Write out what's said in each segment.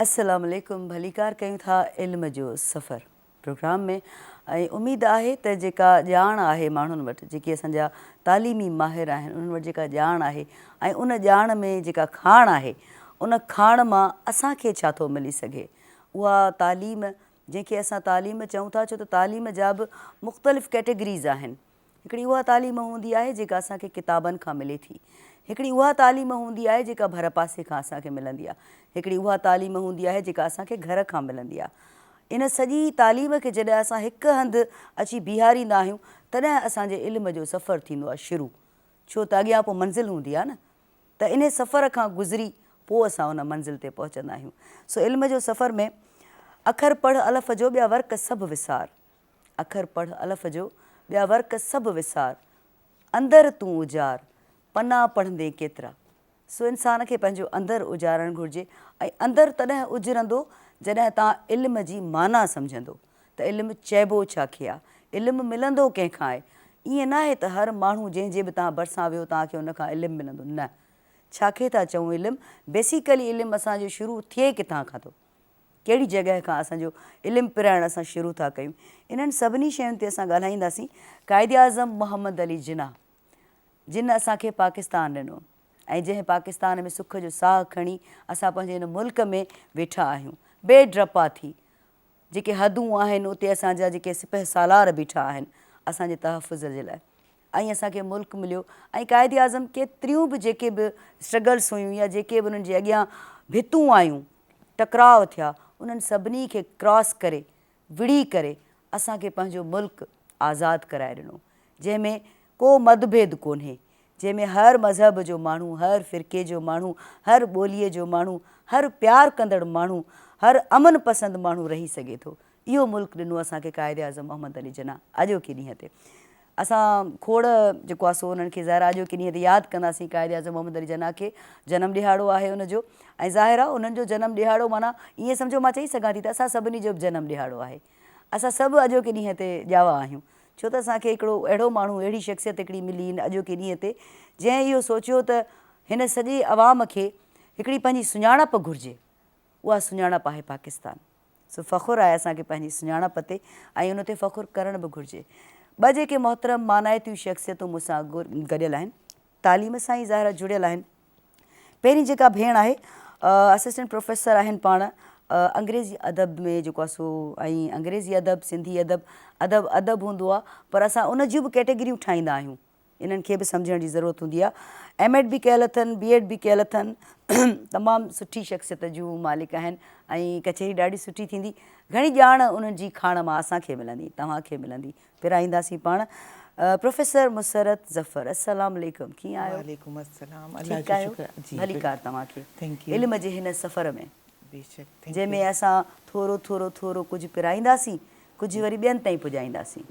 अस्सलाम वालेकुम। भलीकार कयूं था इल्म जो सफ़र प्रोग्राम में। ऐं उमेद आहे त जेका ॼाण आहे माण्हुनि वटि, जेके असांजा तालीमी माहिर आहिनि उन्हनि वटि जेका ॼाण आहे ऐं उन ॼाण में जेका खाण आहे उन खाण मां असांखे छा थो मिली सघे, उहा तालीम जंहिंखे असां तालीम चऊं था, छो त तालीम जा बि मुख़्तलिफ़ कैटेगरीज़ आहिनि। हिकिड़ी उहा तालीम हूंदी आहे जेका असांखे किताबनि खां मिले थी, हिकिड़ी उहा तालीम हूंदी आहे जेका भर पासे खां असांखे मिलंदी आहे, हिकिड़ी उहा तालीम हूंदी आहे जेका असांखे घर खां मिलंदी आहे। इन सॼी तालीम खे जॾहिं असां हिकु हंधि अची बीहारींदा आहियूं तॾहिं असांजे इल्म जो सफ़रु थींदो आहे शुरू, छो त अॻियां पोइ मंज़िल हूंदी आहे न, त इन सफ़र खां गुज़री पोइ असां उन मंज़िल ते पहुचंदा आहियूं। सो इल्म जो सफ़र में अखर पढ़ अलफ़ जो ॿिया वर्क सभु विसार, अखर पढ़ अलफ़ जो ॿिया वर्क सभु विसार, अंदरि तूं उजार पना पढ़ंदे केतिरा। सो इंसान खे पंहिंजो अंदरु उजारणु घुरिजे, ऐं अंदरु तॾहिं उजरंदो जॾहिं तव्हां इल्म जी माना सम्झंदो त इल्मु चइबो छा खे आहे, इल्मु मिलंदो कंहिंखां आहे। ईअं न आहे त हर माण्हू जंहिंजे बि तव्हां भरिसां वियो तव्हांखे उनखां इल्मु मिलंदो, न। छा खे था चऊं इल्मु? बेसिकली इल्मु असांजो शुरू थिए किथां खां थो, कहिड़ी जॻह खां असांजो इल्मु पिराइणु असां शुरू था कयूं। इन्हनि सभिनी शयुनि ते असां ॻाल्हाईंदासीं। क़ाइदे आज़म मोहम्मद अली जिन्ना, जिन असांखे पाकिस्तान ॾिनो ऐं जंहिं पाकिस्तान में सुख जो साहु खणी असां पंहिंजे हिन मुल्क में वेठा आहियूं बेड्रपा थी। जेके हदूं आहिनि उते असांजा जेके सिपह सालार बीठा आहिनि असांजे तहफ़ुज़ जे लाइ, ऐं असांखे मुल्क मिलियो। ऐं क़ाइदे आज़म केतिरियूं बि जेके बि स्ट्रगल्स हुयूं या जेके बि उन्हनि जे अॻियां भितूं आयूं, टकराव थिया, उन्हनि सभिनी खे क्रॉस करे विड़ी करे असांखे पंहिंजो मुल्क आज़ादु कराए ॾिनो, जंहिंमें को मतभेद कोन्हे, जंहिंमें हर मज़हब जो माण्हू, हर फ़िरक़े जो माण्हू, हर ॿोलीअ जो माण्हू, हर प्यारु कंदड़ माण्हू, हर अमन पसंदि माण्हू रही सघे थो। इहो मुल्क ॾिनो असांखे क़ाइदे आज़म मोहम्मद अली जिन्ना। अॼोके ॾींहं ते असां खोड़ जेको आहे सो उन्हनि खे ज़ाहिर अॼोके ॾींहं ते यादि कंदासीं। क़ाइदे आज़म मोहम्मद अली जिन्ना खे जनमु ॾिहाड़ो आहे उनजो, ऐं ज़ाहिर आहे उन्हनि जो जनमु ॾिहाड़ो माना ईअं सम्झो मां चई सघां थी त असां सभिनी जो बि जनमु ॾिहाड़ो आहे। असां सभु अॼोके ॾींहं ते ॼावा आहियूं, छो त असांखे हिकिड़ो अहिड़ो माण्हू, अहिड़ी शख़्सियत हिकिड़ी मिली हिन अॼोके ॾींहं ते जंहिं इहो सोचियो त हिन सॼे अवाम खे हिकिड़ी पंहिंजी सुञाणप घुरिजे, उहा सुञाणप आहे पाकिस्तान। सो फ़ख़ुरु आहे असांखे पंहिंजी सुञाणप ते, ऐं उन ते फ़ख़ुरु करणु बि घुरिजे। ॿ जेके मोहतरम मानाइतियूं शख़्सियतूं मूंसां गॾियल आहिनि, तालीम सां ई ज़ाहिर जुड़ियल आहिनि। पहिरीं जेका भेण आहे असिस्टेंट प्रोफेसर आहिनि पाण अंग्रेज़ी अदब में जेको आहे सो, ऐं अंग्रेज़ी अदब, सिंधी अदब, अदब अदब हूंदो आहे, पर असां उन जूं बि कैटेगरियूं ठाहींदा आहियूं। इन्हनि खे बि सम्झण जी ज़रूरत हूंदी आहे। एम एड बि कयल अथनि, बी एड बि कयल अथनि, तमामु सुठी शख़्सियत जूं मालिक आहिनि, ऐं कचहरी ॾाढी सुठी थींदी। घणी ॼाण उन्हनि जी खाण मां असांखे मिलंदी, तव्हांखे मिलंदी, पिराईंदासीं पाण। प्रोफेसर मुसरत ज़फ़र, अस्सलाम वालेकुम, कीअं आहियो? वालेकुम अस्सलाम, ठीकु आहियो? भलीकार तव्हांखे इल्म जे हिन सफ़र में, जंहिंमें असां थोरो थोरो थोरो कुझु पिराईंदासीं, कुझु वरी ॿियनि ताईं पुॼाईंदासीं,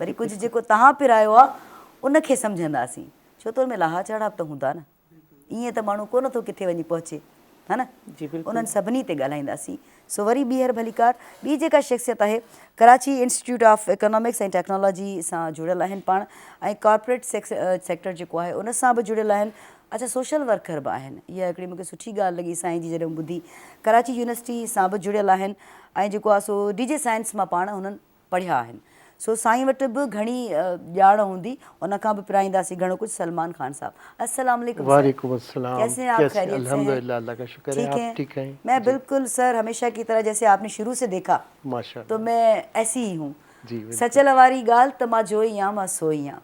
वरी कुझु जेको तव्हां पिरायो आहे उनखे सम्झंदासीं, छो त हुनमें लाहा चढ़ाव त हूंदा न, ईअं त माण्हू कोन थो किथे वञी पहुचे, हा न। उन्हनि सभिनी ते ॻाल्हाईंदासीं। सो वरी ॿीहर भलीकार ॿी जेका शख़्सियत आहे कराची इंस्टीट्यूट ऑफ इकोनॉमिक्स ऐं टेक्नोलॉजी सां जुड़ियल आहिनि पाण, ऐं कॉर्पोरेट सेक्टर जेको आहे उन सां बि जुड़ियल आहिनि। अच्छा, सोशल वर्कर बि आहिनि, इहा हिकिड़ी मूंखे सुठी ॻाल्हि लॻी साईं जी जॾहिं ॿुधी। कराची यूनिवर्सिटी सां बि जुड़ियल आहिनि, ऐं जेको आहे सो डीजे साइंस मां पाण हुननि पढ़िया आहिनि। सो साईं वटि बि घणी ॼाण हूंदी, उनखां बि पिराईंदासीं घणो कुझु। सलमान खान साहब, अस्सलाम वालेकुम। वालेकुम अस्सलाम, कैसे हैं आप? खैरियत से हैं? अल्हम्दुलिल्लाह, अल्लाह का शुक्र है, ठीक आप हैं? ठीक हैं? मैं बिल्कुल सर, हमेशा की तरह जैसे आपने शुरू से देखा माशाअल्लाह, तो मैं ऐसी ही हूँ। जी सचल वारी ॻाल्हि त मां जो ई आहियां, मां सो ई आहियां।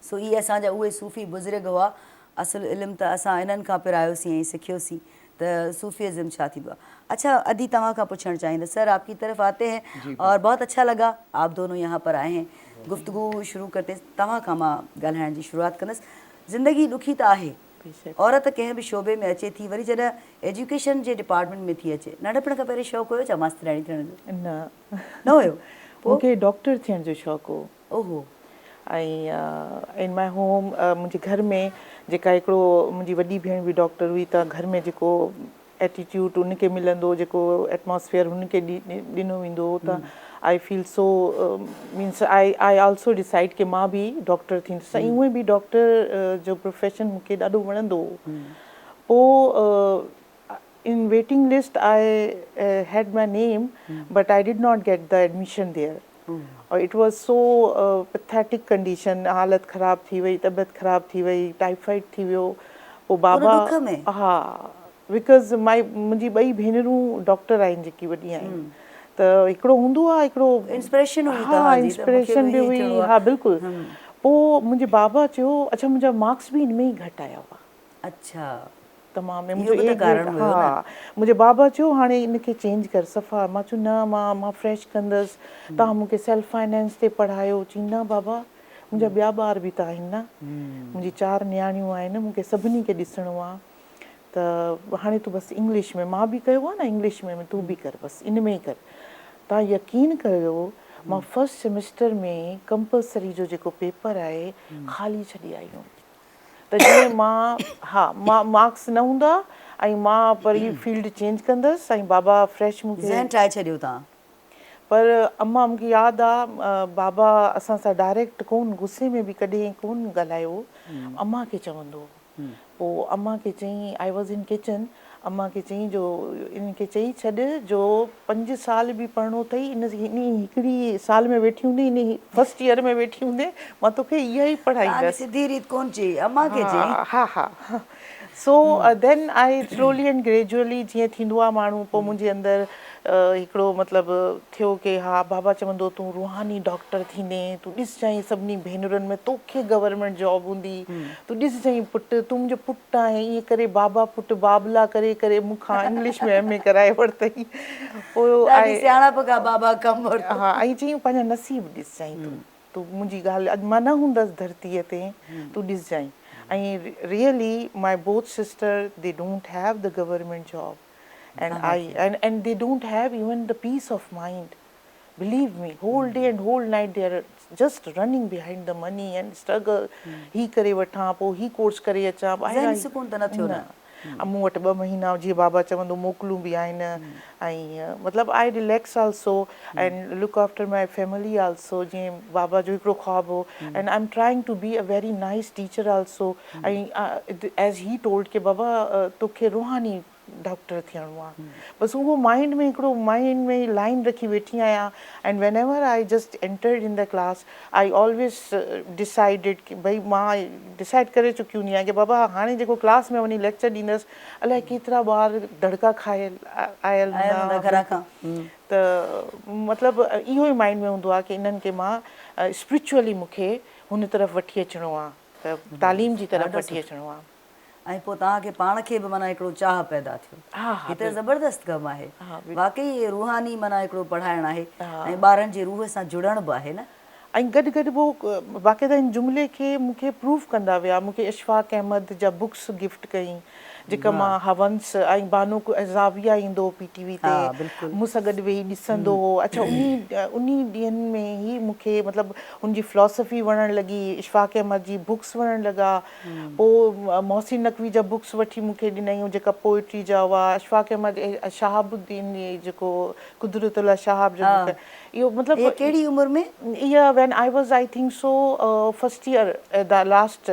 सो इहे असांजा उहे सूफ़ी बुज़ुर्ग हुआ। असुलु इल्मु त असां इन्हनि खां पिरायोसीं ऐं सिखियोसीं त सूफ़ीज़म छा थींदो आहे। अच्छा, अदी तव्हां खां पुछणु चाहींदसि, सर आपकी तरफ आते हैं और बहुत अच्छा लगा आप दोनों यहाँ पर आए हैं। गुफ्तगू शुरू करते तव्हां खां मां ॻाल्हाइण जी शुरूआति कंदसि। ज़िंदगी ॾुखी त आहे, औरत कंहिं बि शोबे में अचे थी, वरी जॾहिं एजुकेशन जे डिपार्टमेंट में थी अचे, नंढपण खां पहिरीं शौक़ु हुयो छा मास्तराणी थियण जो? न हुयो? मूंखे डॉक्टर थियण जो शौक़ु हो। ओहो। ऐं इन माय होम, मुंहिंजे घर में जेका हिकिड़ो मुंहिंजी वॾी भेण बि डॉक्टर हुई, त घर में जेको एटीट्यूड उनखे मिलंदो, जेको एटमॉस्फेयर हुनखे ॾिनो वेंदो, त I feel so means I also decide कि मां बि डॉक्टर थींदसि। ऐं उहे बि डॉक्टर जो प्रोफेशन मूंखे ॾाढो वणंदो हो। पोइ in waiting list I had my name, but I did not get the admission there. और it was so pathetic condition, हालत ख़राब थी वई, तबियत ख़राब थी वई, टाइफाइड थी वियो, पोइ बाबा दुख में? हा, बिकॉज़ मुंहिंजी ॿई भेनरूं डॉक्टर आहिनि जेकी वॾी आहिनि, त हिकिड़ो हूंदो आहे हिकिड़ो इंस्पिरेशन हुई हा, तव्हांजी त मूंखे इंस्पिरेशन बि हीअं हुई, थियणो आहे। हा बिल्कुलु। पोइ मुंहिंजे बाबा चयो, अच्छा मुंहिंजा मार्क्स बि हिन में ई घटि आया हुआ अच्छा, तमामु, इहो मुंहिंजो बि त ए ग्रेड, कारण हुयो न। हा। मुंहिंजे बाबा चयो हाणे इनखे चेंज कर सफ़ा, मां चयो न, मां फ्रेश कंदसि, तव्हां मूंखे सेल्फ फाइनेंस ते पढ़ायो। चई न बाबा, मुंहिंजा ॿिया ॿार बि त आहिनि न, मुंहिंजी 4 नियाणियूं आहिनि, मूंखे सभिनी खे ॾिसणो आहे, त हाणे तूं बसि इंग्लिश में, मां बि कयो आहे न इंग्लिश में, तूं बि कर, बसि इन में ई कर। तव्हां यकीन कयो, मां फर्स्ट सेमेस्टर में कंपलसरी जो जेको पेपर आहे ख़ाली छॾे आई हुअमि, त जीअं मां, हा, मां मार्क्स न हूंदा ऐं मां वरी फील्ड चेंज कंदसि ऐं बाबा फ्रेश मूंखे, ज़हन ठाहे छॾियो तव्हां। पर अम्मा मूंखे यादि आहे, बाबा असां सां डायरेक्ट कोन, गुस्से में बि कॾहिं कोन ॻाल्हायो, अम्मा खे चवंदो हो। पोइ अम्मा खे चई, आई वॉज इन किचन, अम्मा खे चई जो इनखे चई छॾ जो 5 साल बि पढ़णो अथई, इन हिकिड़ी साल में वेठी हूंदी, इन फर्स्ट ईयर में वेठी हूंदे, मां तोखे इहा ई तव्हांखे पढ़ाईंदसि। सिधी रीत कोन चई, अम्मा खे चई। हा हा, so then I slowly and gradually जीअं थींदो आहे माण्हू, पोइ मुंहिंजे अंदरि हिकिड़ो मतिलबु थियो कि हा, बाबा चवंदो तूं रूहानी डॉक्टर थींदे, तूं ॾिस जांइ सभिनी भेनरुनि में तोखे गवर्नमेंट जॉब हूंदी, तूं ॾिस जांइ पुटु, तूं मुंहिंजो पुटु आहे, ईअं करे बाबा पुटु बाबला करे करे मूंखां इंग्लिश में MA कराए वरितई। पोइ ॾाढी सियाणप खां बाबा कमु वरितो। हा, ऐं चई पंहिंजा नसीब ॾिस जांइ, तूं मुंहिंजी ॻाल्हि, अॼु मां न हूंदसि धरतीअ ते, तूं ॾिस जांइ। ऐं really my both sister, they don't have the government job, and they don't have even the peace of mind. Believe me, whole day and whole night they are just running behind the money and struggle. ही करे वठां, पोइ ही course करे अचां, ज़हनी सुकून त न थियो न। मूं वटि 2 महीना जीअं बाबा चवंदो मोकलूं बि आहिनि, ऐं मतिलबु I relax also and look after my family also, जीअं बाबा जो हिकिड़ो ख्वाबु हो, and I am trying to be a very nice teacher also, ऐं एज़ ही टोल्ड कि बाबा तोखे रूहानी डॉक्टर थियणो आहे, बसि उहो माइंड में लाइन रखी वेठी आहियां, and van ever I just entered in the class, I always decided कि भई मां डिसाइड करे चुकी हूंदी आहियां कि बाबा हाणे जेको क्लास में वञी लेक्चर ॾींदसि, अलाए केतिरा ॿार दड़का खायल आयल हूंदा घरां खां। त मतिलबु इहो ई माइंड में हूंदो आहे कि इन्हनि खे मां स्पिरिचुअली मूंखे हुन तरफ़ वठी अचिणो आहे, त तालीम जी तरफ़ वठी अचिणो आहे। ऐं पोइ तव्हांखे पाण खे बि माना हिकिड़ो चाह पैदा थियो। हीअ त ज़बरदस्त कमु आहे, वाक़ई रूहानी माना हिकिड़ो पढ़ाइणु आहे ऐं ॿारनि जी रूह सां जुड़ण बि आहे न। ऐं गॾु गॾु पोइ बाक़ाइदा हिन जुमिले खे मूंखे प्रूव कंदा विया, मूंखे इशफ़ाक़ अहमद जा बुक्स गिफ्ट कई, जेका मां हवंस ऐं बानो ज़ाविया ईंदो हो PTV ते, मूं सां गॾु वेही ॾिसंदो हो। अच्छा, उन ॾींहंनि में ई मूंखे मतिलबु हुनजी फ़िलॉसफ़ी वणणु लॻी, इशफ़ाक़ अहमद जी बुक्स वणणु लॻा, पोइ मोहसिन नक़वी जा बुक्स वठी मूंखे ॾिनई, जेका पोइट्री जा हुआ, इशफ़ाक़ अहमद शहाबुद्दीन जेको कुदरतुल्लाह शहाब जो बुक, इहो मतिलबु कहिड़ी उमिरि में? इहा when I was I think so first year, the last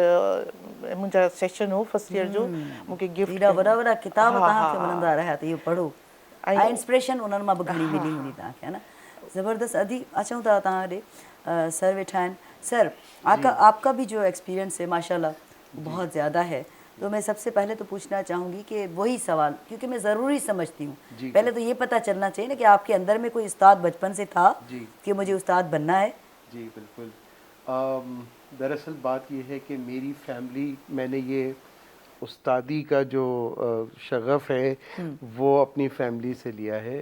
मुंहिंजा सेशन हो फर्स्ट ईयर जो, मूंखे गिफ्ट एॾा वॾा वॾा किताब तव्हांखे मिलंदा रहिया त इहो पढ़ो, ऐं इंस्पिरेशन उन्हनि मां बि घणी मिली हूंदी तव्हांखे, है न। ज़बरदस्त। अदी अचूं था तव्हां ॾे, सर वेठा आहिनि। सर, आपका भी जो एक्सपीरियंस है माशाल्लाह बहुत ज़्यादा है, तो मैं सबसे पहले तो पूछना चाहूँगी कि वही सवाल, क्योंकि मैं ज़रूरी समझती हूँ, पहले तो ये पता चलना चाहिए ना कि आपके अंदर में कोई उस्ताद बचपन से था कि मुझे उस्ताद बनना है। जी बिल्कुल। दरअसल बात ये है कि मेरी फैमिली, मैंने ये उस्तादी का जो शगफ़ है वो अपनी फैमिली से लिया है।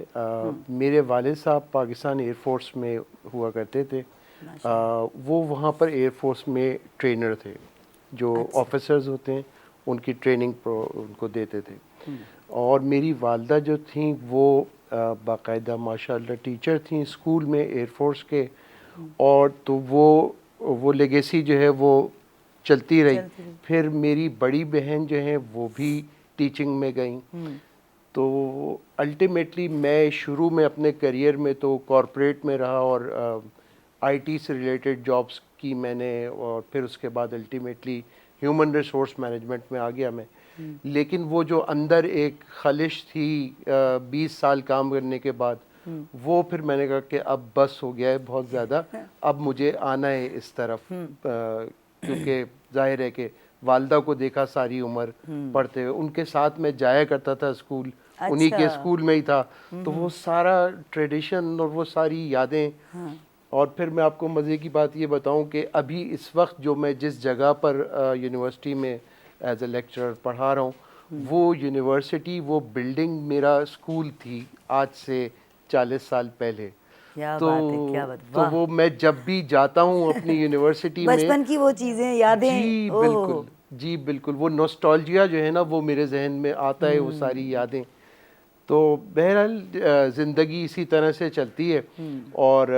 मेरे वालिद साहब पाकिस्तान एयरफोर्स में हुआ करते थे, वो वहाँ पर एयरफोर्स में ट्रेनर थे, जो ऑफिसर्स होते हैं उनकी ट्रेनिंग उनको देते थे। और मेरी वालदा जो थी वो बाकायदा माशाल्लाह टीचर थी स्कूल में एयरफोर्स के, और तो वो लेगेसी जो है वो चलती रही। फिर मेरी बड़ी बहन जो है वो भी टीचिंग में गई, तो अल्टीमेटली मैं शुरू में अपने करियर में तो कॉरपोरेट में रहा और IT से रिलेटेड जॉब्स की मैंने, और फिर उसके बाद अल्टीमेटली ह्यूमन रिसोर्स मैनेजमेंट में आ गया मैं। लेकिन वो जो अंदर एक खलिश थी 20 साल काम करने के बाद, वो फिर मैंने कहा कि अब बस हो गया है बहुत ज़्यादा, अब मुझे आना है इस तरफ, क्योंकि जाहिर है कि वालदा को देखा सारी उम्र पढ़ते हुए, उनके साथ मैं जाया करता था स्कूल, उन्हीं के स्कूल में ही था, तो वो सारा ट्रेडिशन और वो सारी यादें। और फिर मैं आपको मज़े की बात ये बताऊं कि अभी इस वक्त जो मैं जिस जगह पर यूनिवर्सिटी में एज ए लेक्चरर पढ़ा रहा हूँ, वो यूनिवर्सिटी, वो बिल्डिंग मेरा स्कूल थी आज से 40 साल पहले। क्या तो बात है, क्या बात, तो वाह। वो मैं जब भी जाता हूँ अपनी यूनिवर्सिटी में, बचपन की वो चीजें, यादें, जी ओहो। बिल्कुल, जी बिल्कुल, वो नॉस्टैल्जिया जो है ना वो मेरे जहन में आता है, वो सारी यादें। तो बहरहाल ज़िंदगी इसी तरह से चलती है। और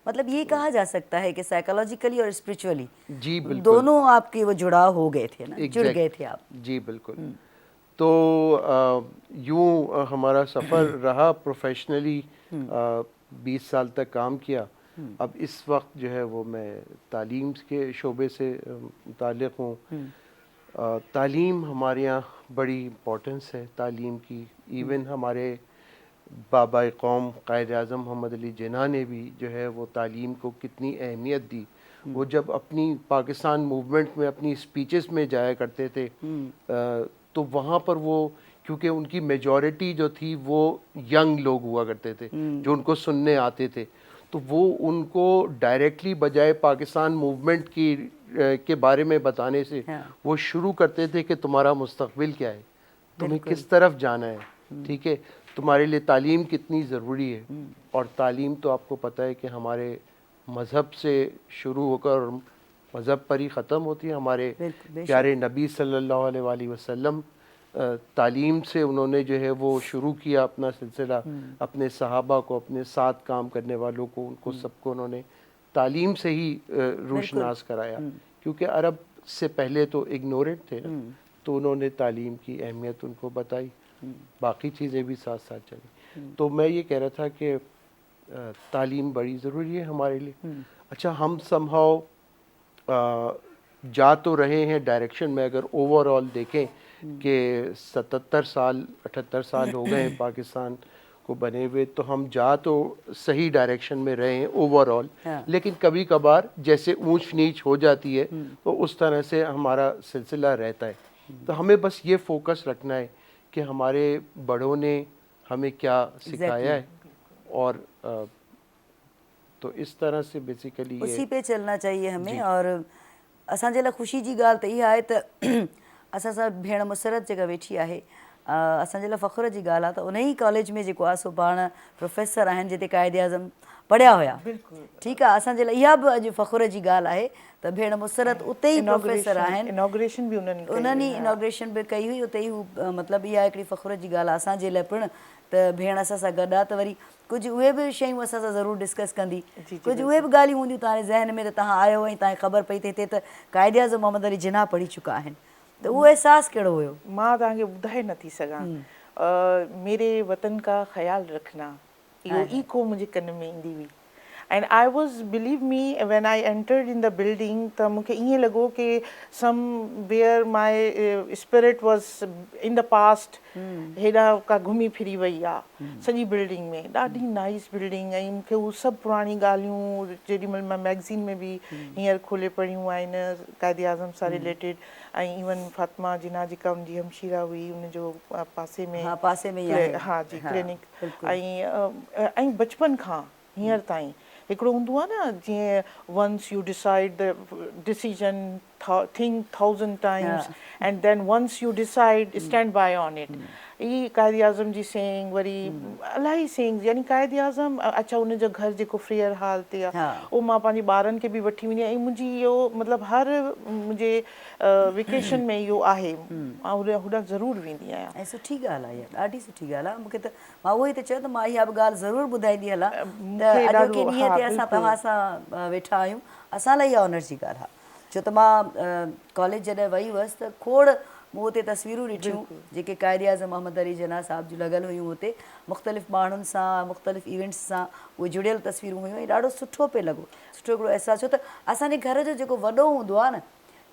मतलब ये कहा जा सकता है कि साइकोलॉजिकली और स्पिरिचुअली जी बिल्कुल, दोनों आपके वो जुड़ाव हो गए थे ना, जुड़ गए थे आप। जी बिल्कुल। तो यूँ हमारा सफ़र रहा प्रोफेशनली, 20 साल तक काम किया। अब इस वक्त जो है वो मैं तालीम के शोबे से मुताल्लिक़ हूँ। तालीम हमारे यहाँ बड़ी इम्पोर्टेंस है तालीम की। इवन हमारे बाबा कौम कायद-ए-आज़म मोहम्मद अली जिन्ना ने भी जो है वो तालीम को कितनी अहमियत दी। वो जब अपनी पाकिस्तान मूवमेंट में अपनी स्पीचेस में जाया करते थे, तो वहाँ पर वो, क्योंकि उनकी मेजॉरिटी जो थी वो यंग लोग हुआ करते थे जो उनको सुनने आते थे, तो वो उनको डायरेक्टली बजाय पाकिस्तान मूवमेंट की के बारे में बताने से वो शुरू करते थे कि तुम्हारा मुस्तकबिल क्या है, तुम्हें किस तरफ जाना है, ठीक है, तुम्हारे लिए तालीम कितनी ज़रूरी है। और तालीम तो आपको पता है कि हमारे मज़हब से शुरू होकर मज़हब पर ही ख़त्म होती है। हमारे प्यारे नबी सल्लल्लाहु अलैहि वसल्लम तालीम से उन्होंने जो है वो शुरू किया अपना सिलसिला, अपने सहाबा को, अपने साथ काम करने वालों को, उनको सबको उन्होंने तालीम से ही रोशनास कराया, क्योंकि अरब से पहले तो इग्नोरेंट थे ना, तो उन्होंने तालीम की अहमियत उनको बताई, बाकी चीज़ें भी साथ साथ चली। तो मैं ये कह रहा था कि तालीम बड़ी ज़रूरी है हमारे लिए। अच्छा, हम समहाउ जा तो रहे हैं डायरेक्शन में, अगर ओवरऑल देखें कि 77 साल 78 साल हो गए हैं पाकिस्तान को बने हुए, तो हम जा तो सही डायरेक्शन में रहे हैं ओवरऑल, लेकिन कभी कभार जैसे ऊंच नीच हो जाती है तो उस तरह से हमारा सिलसिला रहता है। तो हमें बस ये फोकस रखना है कि हमारे बड़ों ने हमें क्या सिखाया है, और तो इस तरह से बेसिकली उसी पे चलना चाहिए हमें। और असांजे लाइ ख़ुशी जी ॻाल्हि त इहा आहे त असां सां भेण मुसरत जेका वेठी आहे, असांजे लाइ फ़ख़्र जी ॻाल्हि आहे त उन ई कॉलेज में जेको आहे सो पाण प्रोफेसर आहिनि जिते क़ाइद आज़म पढ़िया हुया। ठीकु आहे, असांजे लाइ इहा बि अॼु फ़ख़्र जी ॻाल्हि आहे त भेण मुसरत उते ई प्रोफेसर आहिनि। इनॉग्रेशन बि उन्हनि ई इनॉग्रेशन बि कई हुई उते ई। हू मतिलबु इहा हिकिड़ी फ़ख़्र जी ॻाल्हि आहे असांजे लाइ पिणु त भेण असां सां गॾु आहे। त वरी कुझु उहे बि शयूं असां सां ज़रूरु डिस्कस कंदी, कुझु उहे बि ॻाल्हियूं हूंदियूं तव्हांजे ज़हन में त तव्हां आयो ऐं तव्हांखे ख़बर पई त हिते त क़ाइद आज़म मोहम्मद अली जिन्ना पढ़ी चुका आहिनि, त उहो अहसासु कहिड़ो हुयो? मां तव्हांखे ॿुधाए नथी सघां। मेरे वतन का ख़्यालु रखना, इहो ईको मुंहिंजे कन में ईंदी हुई। And I was, believe me, when I entered in the building, त मूंखे ईअं लॻो कि somewhere my spirit was in the past, हेॾा का घुमी फिरी वई आहे सॼी बिल्डिंग में। ॾाढी नाइस बिल्डिंग, ऐं मूंखे उहे सभु पुराणी ॻाल्हियूं जेॾीमहिल मां मैगज़ीन में बि हींअर खोले पढ़ियूं आहिनि क़ाइद आज़म सां रिलेटेड, ऐं इवन फातिमा जिन्ना जेका उनजी हमशीरा हुई उनजो पासे में, हा जी, क्लिनिक। ऐं बचपन खां हींअर ताईं हिकिड़ो हूंदो आहे न, जीअं once you decide the decision think 1000 times and then once you decide stand by on it. ई क़ाइद आज़म जी सेइंग, वरी इलाही सेइंग्स, यानी क़ाइद आज़म। अच्छा, उनजो घर जेको फ्रेयर हाल ते आहे उहो मां पंहिंजे ॿारनि खे बि वठी वेंदी आहियां, ऐं मुंहिंजी इहो मतिलबु हर मुंहिंजे वेकेशन में इहो आहे, मां होॾा ज़रूरु वेंदी आहियां। ऐं सुठी ॻाल्हि आहे, इहा ॾाढी सुठी ॻाल्हि आहे। मूंखे त मां उहो ई त चयो त मां इहा बि ॻाल्हि ज़रूरु ॿुधाईंदी हलां त अॼोके ॾींहं ते असां तव्हां सां वेठा आहियूं, असां लाइ इहा ऑनर जी ॻाल्हि आहे। छो त मां कॉलेज जॾहिं वई हुअसि त खोड़ मूं हुते तस्वीरूं ॾिठियूं जेके क़ाइद आज़म मोहम्मद अली जिन्ना साहिब जूं लॻल हुयूं हुते, मुख़्तलिफ़ माण्हुनि सां, मुख़्तलिफ़ इवेंट्स सां उहे जुड़ियल तस्वीरूं हुयूं, ऐं ॾाढो सुठो पियो लॻो, सुठो हिकिड़ो अहसासु। छो त असांजे घर जो जेको वॾो हूंदो आहे न,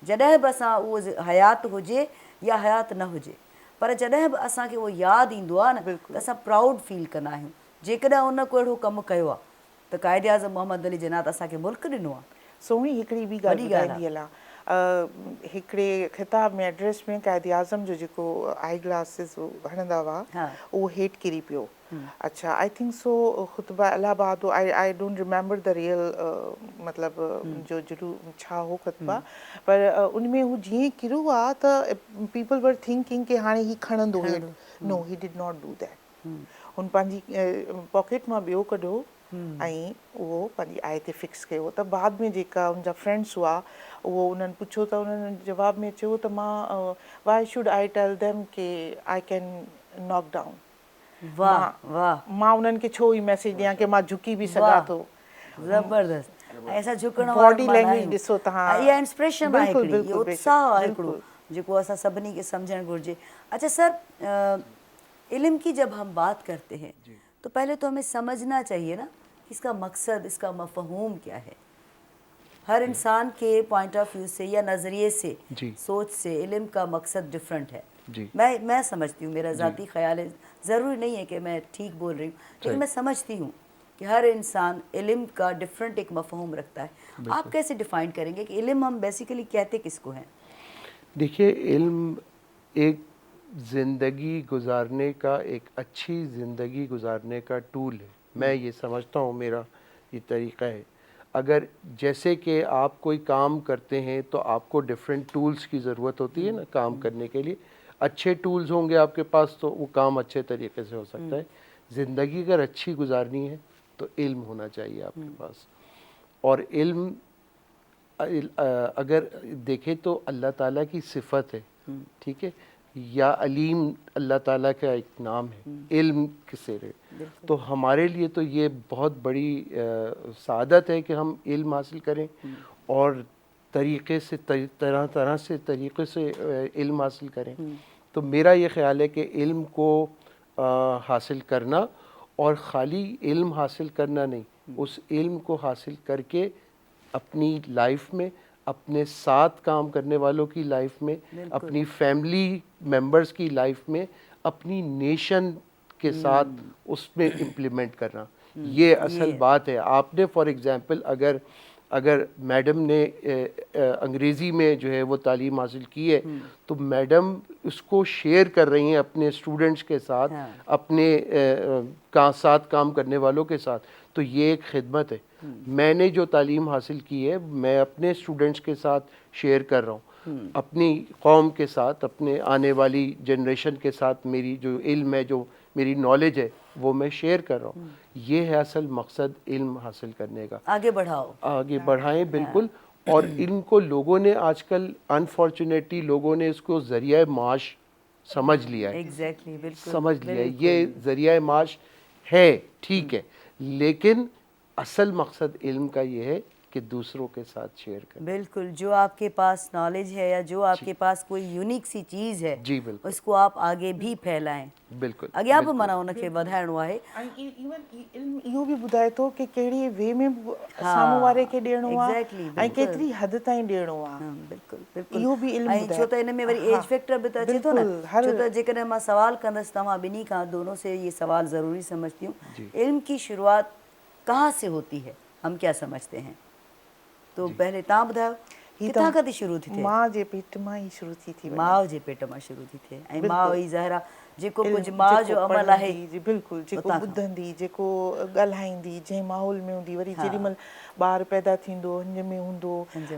जॾहिं बि असां उहो हयात हुजे या हयात न हुजे, पर जॾहिं बि असांखे उहो यादि ईंदो आहे न त असां प्राउड फील कंदा आहियूं। जेकॾहिं उन को अहिड़ो कमु कयो आहे त क़ाइदे आज़म मोहम्मद अली जिन्ना त असांखे मुल्क ॾिनो आहे। सोणी हिकिड़ी ॿी ॻाल्हि ॿुधाईंदी हलां, हिकिड़े ख़िताब में एड्रेस में क़ाइदे आज़म जो जेको आई ग्लासिस हणंदा हुआ उहो हेठि किरी पियो। अच्छा, आई थिंक सो ख़ुतबा Allahabad, I don't remember the real मतिलबु जो जरूर छा हो ख़ुतबा, पर उन में हू जीअं किरियो आहे त पीपल वर थिंकिंग कि हाणे ही खणंदो हेठि। नो, he did not do that. हुन पंहिंजी पॉकेट मां ॿियो कढियो ऐं उहो पंहिंजी आय ते फिक्स कयो। त बाद में जेका हुनजा फ्रेंड्स हुआ उहो उन्हनि पुछो त उन्हनि जवाब में चयो त मां why should I tell them कि आई कैन नॉक डाउन। वाह वाह, मां उन्हनि खे छो ई मैसेज ॾियां कि मां झुकी बि सघां थो। ज़बरदस्त। ऐं असां झुकण वारा बॉडी माना लैंग्वेज आहियूं। ॾिसो तव्हां, इहा इंस्पिरेशन आहे बिल्कुलु हिकिड़ी, इहो बिल्कुलु उत्साह आहे बिल्कुलु हिकिड़ो जेको असां सभिनी खे सम्झणु घुरिजे। अच्छा सर, इल्म की जब हम बात करते हैं तो पहले तो हमें समझना चाहिए ना कि इसका मकसद, इसका मफहूम क्या है। हर इंसान के पॉइंट ऑफ व्यू से या नज़रिए से, सोच से इल्म का मकसद डिफरेंट है। मैं समझती हूँ, मेरा ज़ाती ख्याल है, ज़रूरी नहीं है कि मैं ठीक बोल रही हूँ, लेकिन मैं समझती हूँ कि हर इंसान इल्म का डिफरेंट एक मफहूम रखता है। आप कैसे डिफ़ाइन करेंगे कि इल्म हम बेसिकली कहते किसको हैं? देखिए, इल्म एक ज़िंदगी गुजारने का, एक अच्छी ज़िंदगी गुजारने का टूल है। मैं ये समझता हूँ, मेरा ये तरीक़ा है। अगर जैसे कि आप कोई काम करते हैं तो आपको डिफरेंट टूल्स की ज़रूरत होती है ना काम करने के लिए। अच्छे टूल्स होंगे आपके पास तो वो काम अच्छे तरीके से हो सकता है। ज़िंदगी अगर अच्छी गुजारनी है तो इल्म होना चाहिए आपके पास। और इल्म अगर देखें तो अल्लाह ताला की सिफत है, ठीक है, या अलीम अल्लाह ताला का एक नाम है, इल्म किसे रहे। तो हमारे लिए तो ये बहुत बड़ी सादत है कि हम इल्म हासिल करें और तरीक़े से तरह तरह से तरीक़े से इल्म हासिल करें। तो मेरा ये ख़्याल है कि इल्म को हासिल करना, और ख़ाली इल्म हासिल करना नहीं, उस इल्म को हासिल करके अपनी लाइफ में, अपने साथ काम करने वालों की लाइफ में, अपनी फैमिली मेंबर्स की लाइफ में, अपनी नेशन के साथ उसमें इम्प्लीमेंट करना, ये असल बात है। आपने फॉर एग्ज़ाम्पल अगर मैडम ने अंग्रेज़ी में जो है वो तालीम हासिल की है तो मैडम उसको शेयर कर रही हैं अपने स्टूडेंट्स के साथ, अपने साथ काम करने वालों के साथ, तो ये एक खिदमत है। मैंने जो तालीम हासिल की है मैं अपने स्टूडेंट्स के साथ शेयर कर रहा हूँ, अपनी कौम के साथ, अपने आने वाली जनरेशन के साथ मेरी जो इल्म है, जो मेरी नॉलेज है वो मैं शेयर कर रहा हूँ। ये है असल मकसद इल्म हासिल करने का। आगे बढ़ाओ, आगे बढ़ाएं, बिल्कुल। और इनको लोगों ने आजकल अनफॉर्चुनेटली लोगों ने इसको ज़रिया माश समझ लिया है। एग्जैक्टली, बिल्कुल समझ लिया है, ये ज़रिया माश है, ठीक है, लेकिन असल मकसद इल्म का ये है कि दूसरों के साथ शेयर करें। बिल्कुल, जो आपके पास नॉलेज है या जो आपके पास कोई यूनिक सी चीज़ है, जी बिल्कुल, उसको आप आगे भी फैलाएं। बिल्कुल, अॻियां बि माना उनखे वधाइणो आहे। इवन इल्म इहो बि ॿुधाए थो कि कहिड़े वे में साम्हूं वारे खे ॾियणो आहे ऐं केतिरी हद ताईं ॾियणो आहे। बिल्कुल बिल्कुल, इहो बि इल्मु ऐं छो त इन में वरी एज फैक्टर बि त अचे थो न। छो त जेकॾहिं मां सवाल कंदसि तव्हां ॿिन्ही खां, दोनों से ये सवाल ज़रूरी समझती हूँ, इल्म की शुरुआत कहाँ से होती है, हम क्या समझते हैं? तो पहले तव्हां ॿुधायो किथां खां थी शुरू थी थिए? माउ जे पेट मां ई शुरू थी वञे। माउ जे पेट मां शुरू थी थिए ऐं माउ ई ज़हरा जेको कुझु माउ जो अमल आहे, बिल्कुलु, जेको ॿुधंदी, जेको ॻाल्हाईंदी, जंहिं माहौल में हूंदी, वरी जेॾीमहिल ॿारु पैदा थींदो हिन में हूंदो,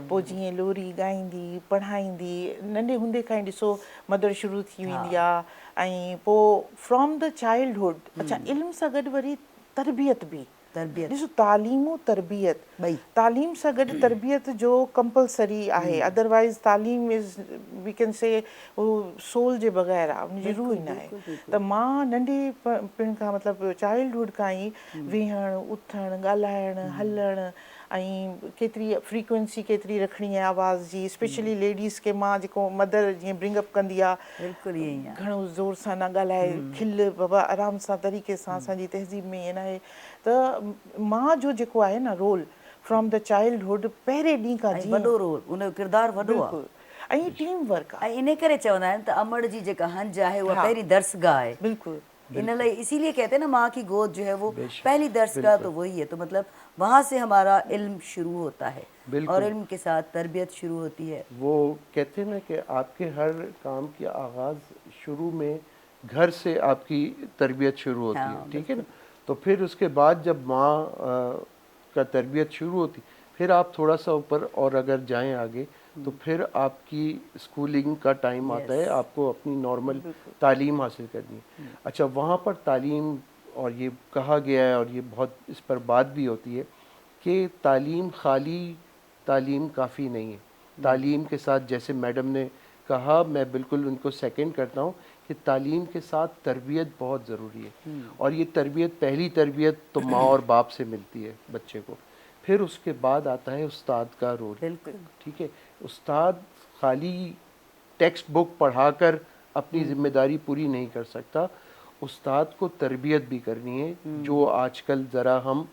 पोइ जीअं लोरी ॻाईंदी, पढ़ाईंदी, नंढे हूंदे खां ई ॾिसो मदर शुरू थी वेंदी आहे। ऐं पोइ फ्रॉम द चाइल्डहुड, अच्छा, इल्म सां गॾु वरी तरबियत बि, ॾिसो तालीम तरबियत ॿई, तालीम सां गॾु तरबियत जो कंपलसरी आहे, अदरवाइज़ तालीम इज़ वी कैन से उहो सोल जे बग़ैर आहे, उनजी रूह ई न आहे। त मां नंढे पिण खां मतिलबु चाइल्डहुड खां ई वेहणु, उथणु, ॻाल्हाइणु, हलणु, ऐं केतिरी फ्रीक्वेंसी केतिरी रखणी आहे आवाज़ जी, स्पेशली लेडीज़ खे मां जेको मदर जीअं ब्रिंगअप कंदी आहे, घणो ज़ोर सां न ॻाल्हाए, खिल बाबा आराम सां तरीक़े सां, असांजी तहज़ीब में ईअं न आहे। त माउ जो जेको आहे न रोल फ्रॉम द चाइल्डहुड, पहिरें ॾींहं खां, वॾो रोल, उनजो किरदारु वॾो आहे। ऐं टीम वर्क आहे। ऐं इन करे चवंदा आहिनि त अमड़ जी जेका हंज आहे उहा हाँ। पहिरीं दर्सगाह आहे। बिल्कुल इन लिए इसीलिए कहते हैं ना माँ की गोद जो है वो बेशक, पहली दर्सगाह तो वही है। तो मतलब वहाँ से हमारा इल्म शुरू होता है और बिल्कुल। इल्म के साथ तरबियत शुरू होती है। वो कहते हैं ना कि आपके हर काम की आगाज़ शुरू में घर से आपकी तरबियत शुरू होती है, हाँ, ठीक है ना। तो फिर उसके बाद जब माँ का तरबियत शुरू होती, फिर आप थोड़ा सा ऊपर और अगर जाएं आगे तो फिर आपकी स्कूलिंग का टाइम आता है, आपको अपनी नॉर्मल तालीम हासिल करनी है। अच्छा, वहाँ पर तालीम, और ये कहा गया है और ये बहुत इस पर बात भी होती है कि तालीम खाली तालीम काफ़ी नहीं है। तालीम के साथ, जैसे मैडम ने कहा, मैं बिल्कुल उनको सेकंड करता हूँ कि तालीम के साथ तरबियत बहुत ज़रूरी है। और ये तरबियत, पहली तरबियत तो माँ और बाप से मिलती है बच्चे को। फिर उसके बाद आता है उस्ताद का रोल। बिल्कुल। ठीक है, उस्ताद खाली टेक्स्ट बुक पढ़ाकर अपनी जिम्मेदारी पूरी नहीं कर सकता, उस्ताद को तरबियत भी करनी है, जो आजकल ज़रा हम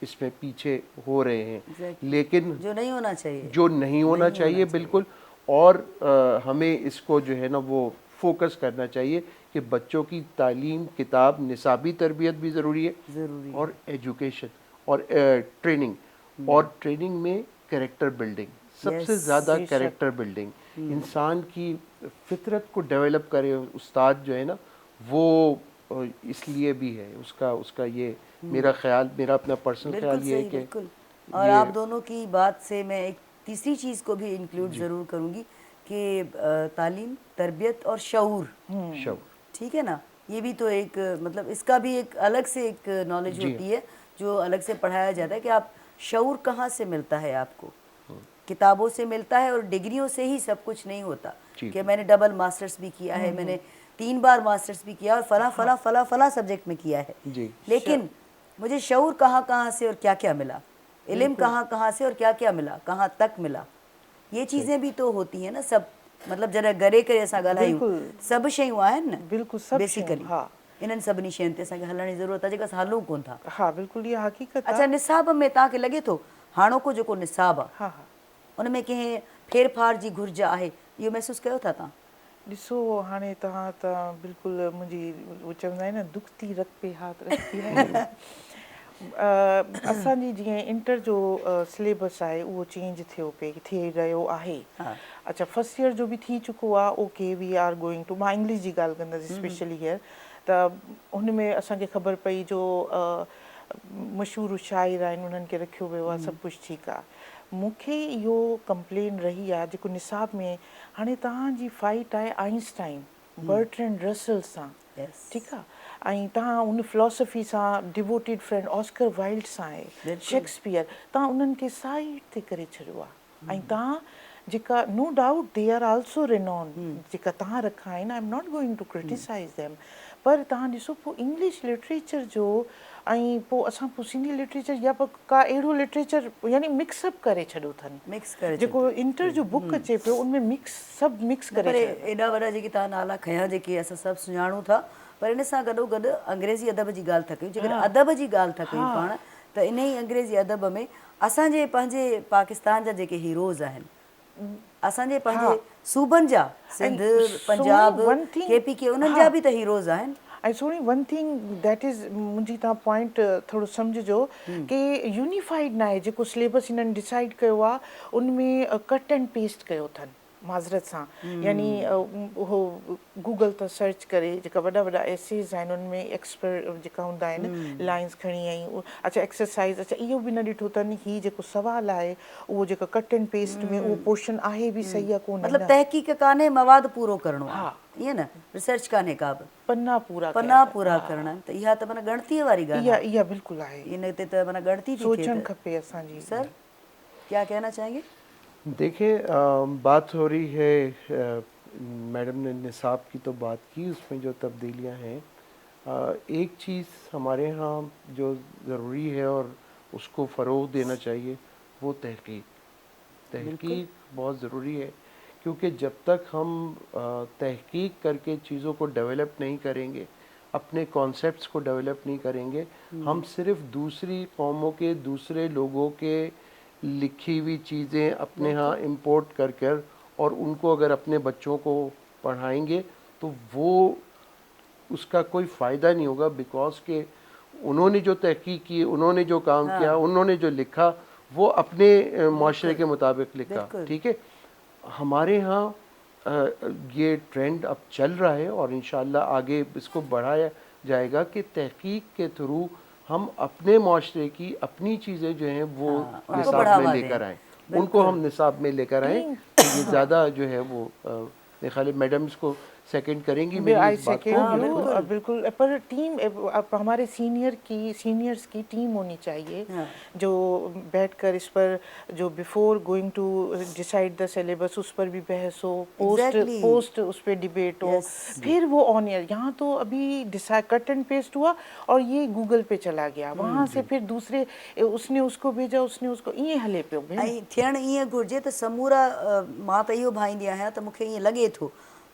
इसमें पीछे हो रहे हैं। Exactly. लेकिन जो नहीं होना चाहिए, जो नहीं होना चाहिए बिल्कुल। और हमें इसको जो है ना वो फोकस करना चाहिए कि बच्चों की तालीम, किताब, निसाबी तरबियत भी ज़रूरी है, ज़रूरी और एजुकेशन और ट्रेनिंग, और ट्रेनिंग में कैरेक्टर बिल्डिंग, सबसे Yes, ज़्यादा बेशक। कैरेक्टर बिल्डिंग, इंसान की फितरत को डेवलप करे उस्ताद जो है ना वो, इसलिए भी है उसका उसका ये मेरा ख्याल, मेरा अपना पर्सनल बिल्कुल ख्याल ये है सही, कि बिल्कुल। और आप दोनों की बात से मैं एक तीसरी चीज़ को भी इंक्लूड ज़रूर करूँगी कि तालीम, तरबियत और शऊर, शव ठीक है ना, ये भी तो एक मतलब इसका भी एक अलग से एक नॉलेज जी होती है जो अलग से पढ़ाया जाता है कि आप शऊर कहाँ से मिलता है आपको। किताबों से मिलता है और डिग्रियों से ही सब कुछ नहीं होता जी, कि मैंने डबल मास्टर्स भी किया है, मैंने 3 बार मास्टर्स भी किया और फला फला फला फला सब्जेक्ट में किया है, जी। लेकिन मुझे शऊर कहाँ कहाँ से और क्या क्या मिला, इल्म कहाँ कहाँ से और क्या क्या मिला, कहाँ तक मिला, ये चीज़ें भी तो होती हैं ना। सब मतलब जरा गरे करे असां ॻाल्हायूं, बिल्कुल। सभु शयूं आहिनि न बिल्कुल सभु शयूं, बेसिकली। हा। इन्हनि सभिनी शयुनि ते असांखे हलण जी ज़रूरत आहे जेका असां हलूं कोन था। हाँ बिल्कुल, ये हकीकत अच्छा, आहे। निसाब में तव्हांखे लॻे थो हाणोको जेको निसाब आहे हाँ हाँ उन में कंहिं फेरफार जी घुर्ज आहे, इहो महसूसु कयो था तव्हां? ॾिसो, हाणे तव्हां त बिल्कुलु मुंहिंजी, उहो चवंदा आहिनि न, दुखती रग पे हाथ रखती है। असांजी जीअं इंटर जो सिलेबस आहे उहो चेंज थी रहियो आहे। अच्छा, फर्स्ट ईयर जो बि थी चुको आहे। Okay, we are going to, मां इंग्लिश जी ॻाल्हि कंदसि स्पेशली हियर, त हुन में असांखे ख़बर पई जो मशहूरु शाइर आहिनि उन्हनि खे रखियो वियो आहे, सभु कुझु ठीकु आहे। मूंखे इहो कंप्लेन रही आहे जेको निसाब में, हाणे तव्हांजी फाइट आहे आइंस्टाइन, बर्ट्रैंड रसल सां, ठीकु आहे, ऐं तव्हां उन फिलॉसफी सां डिवोटेड फ्रेंड ऑस्कर वाइल्ड सां आहे, शेक्सपियर, तव्हां उन्हनि खे साइड ते करे छॾियो आहे। ऐं तव्हां जेका, no doubt they are also renowned, जेका तव्हां रखा आहिनि, I am not going to criticise them, पर तव्हां ॾिसो पोइ इंग्लिश लिटरेचर जो, ऐं पोइ असां पोइ सिंधी लिटरेचर या पोइ का अहिड़ो लिटरेचर यानी मिक्सअप करे छॾियो अथनि, मिक्स करे जेको इंटर जो बुक अचे पियो उनमें मिक्स, सभु मिक्स करे पर छॾियो। एॾा वॾा जेके तव्हां नाला खयां जेके असां सभु सुञाणूं था, पर इन सां गॾोगॾु अंग्रेज़ी अदब जी ॻाल्हि था कयूं, जेकॾहिं अदब जी ॻाल्हि था कयूं पाण, त इन ई अंग्रेज़ी अदब में असांजे पंहिंजे पाकिस्तान जा जेके हीरोज़ आहिनि, असांजे पंहिंजे सूबनि जा, सिंध, पंजाब, KPK, उन्हनि जा बि त हीरोज़ आहिनि। ऐं Soni, one thing that is, मुंहिंजी तव्हां पॉइंट थोरो सम्झिजो कि यूनिफाइड न आहे, जेको सिलेबस हिननि डिसाइड कयो आहे उनमें कट एंड पेस्ट कयो अथनि माज़रत सां, यानी उहो गूगल तां सर्च करे जेका वॾा वॾा एसेज आहिनि उनमें एक्सपर्ट जेका हूंदा आहिनि, लाइन्स खणी आई, अच्छा एक्सरसाइज़, अच्छा इहो बि न ॾिठो अथनि, हीउ जेको सुवालु आहे उहो जेको कट एंड पेस्ट में उहो पोर्शन आहे बि सही आहे कोन, मतिलबु तहक़ीक़ कान्हे, मवाद पूरो करणो आहे, ईअं न, रिसर्च कान्हे का बि, पन्ना पूरा करणा, त इहा त माना गणतीअ वारी ॻाल्हि आहे। इहा बिल्कुलु आहे, इन ते त माना गणती थी थिए। सोचणु खपे असांजी। सर, क्या कहना चाहेंगे? देखिए, बात हो रही है, मैडम ने निसाब की तो बात की, उसमें जो तब्दीलियां हैं, एक चीज़ हमारे यहाँ जो ज़रूरी है और उसको फ़रोग़ देना चाहिए, वो तहक़ीक़ बहुत ज़रूरी है, क्योंकि जब तक हम तहक़ीक़ करके चीज़ों को डेवलप नहीं करेंगे, अपने कॉन्सेप्ट्स को डेवलप नहीं करेंगे, हम सिर्फ़ दूसरी कौमों के, दूसरे लोगों के लिखी हुई चीज़ें अपने यहाँ इंपोर्ट कर कर और उनको अगर अपने बच्चों को पढ़ाएंगे तो वो उसका कोई फ़ायदा नहीं होगा, बिकॉज के उन्होंने जो तहकीक की, उन्होंने जो काम किया, उन्होंने जो लिखा वो अपने माशरे के मुताबिक लिखा। ठीक है, हमारे यहाँ ये ट्रेंड अब चल रहा है और इंशाल्लाह आगे इसको बढ़ाया जाएगा कि तहकीक के थ्रू हम अपने माशरे की अपनी चीज़ें जो हैं वो निसाब में लेकर आएँ, उनको हम निसाब में लेकर आएँ। तो ये ज़्यादा जो है वो मेरे ख्याल मैडम इसको सेकंड करेंगी मेरी आई इस बात को। सेकंड यू बिल्कुल। पर टीम अब हमारे सीनियर्स की टीम होनी चाहिए जो बैठकर इस पर, जो before going to decide the syllabus उस पर भी बहस हो, पोस्ट उस पर डिबेट हो, फिर वो ऑन एयर। यहाँ तो अभी डिसाइड कट एंड पेस्ट हुआ और ये गूगल पे चला गया, वहाँ से फिर दूसरे उसने उसको भेजा, उसने उसको, ये हले पियो ऐं थियण ईअं घुरिजे त समूरा मां त इहो भाईंदी आहियां त मूंखे ईअं लगे थो,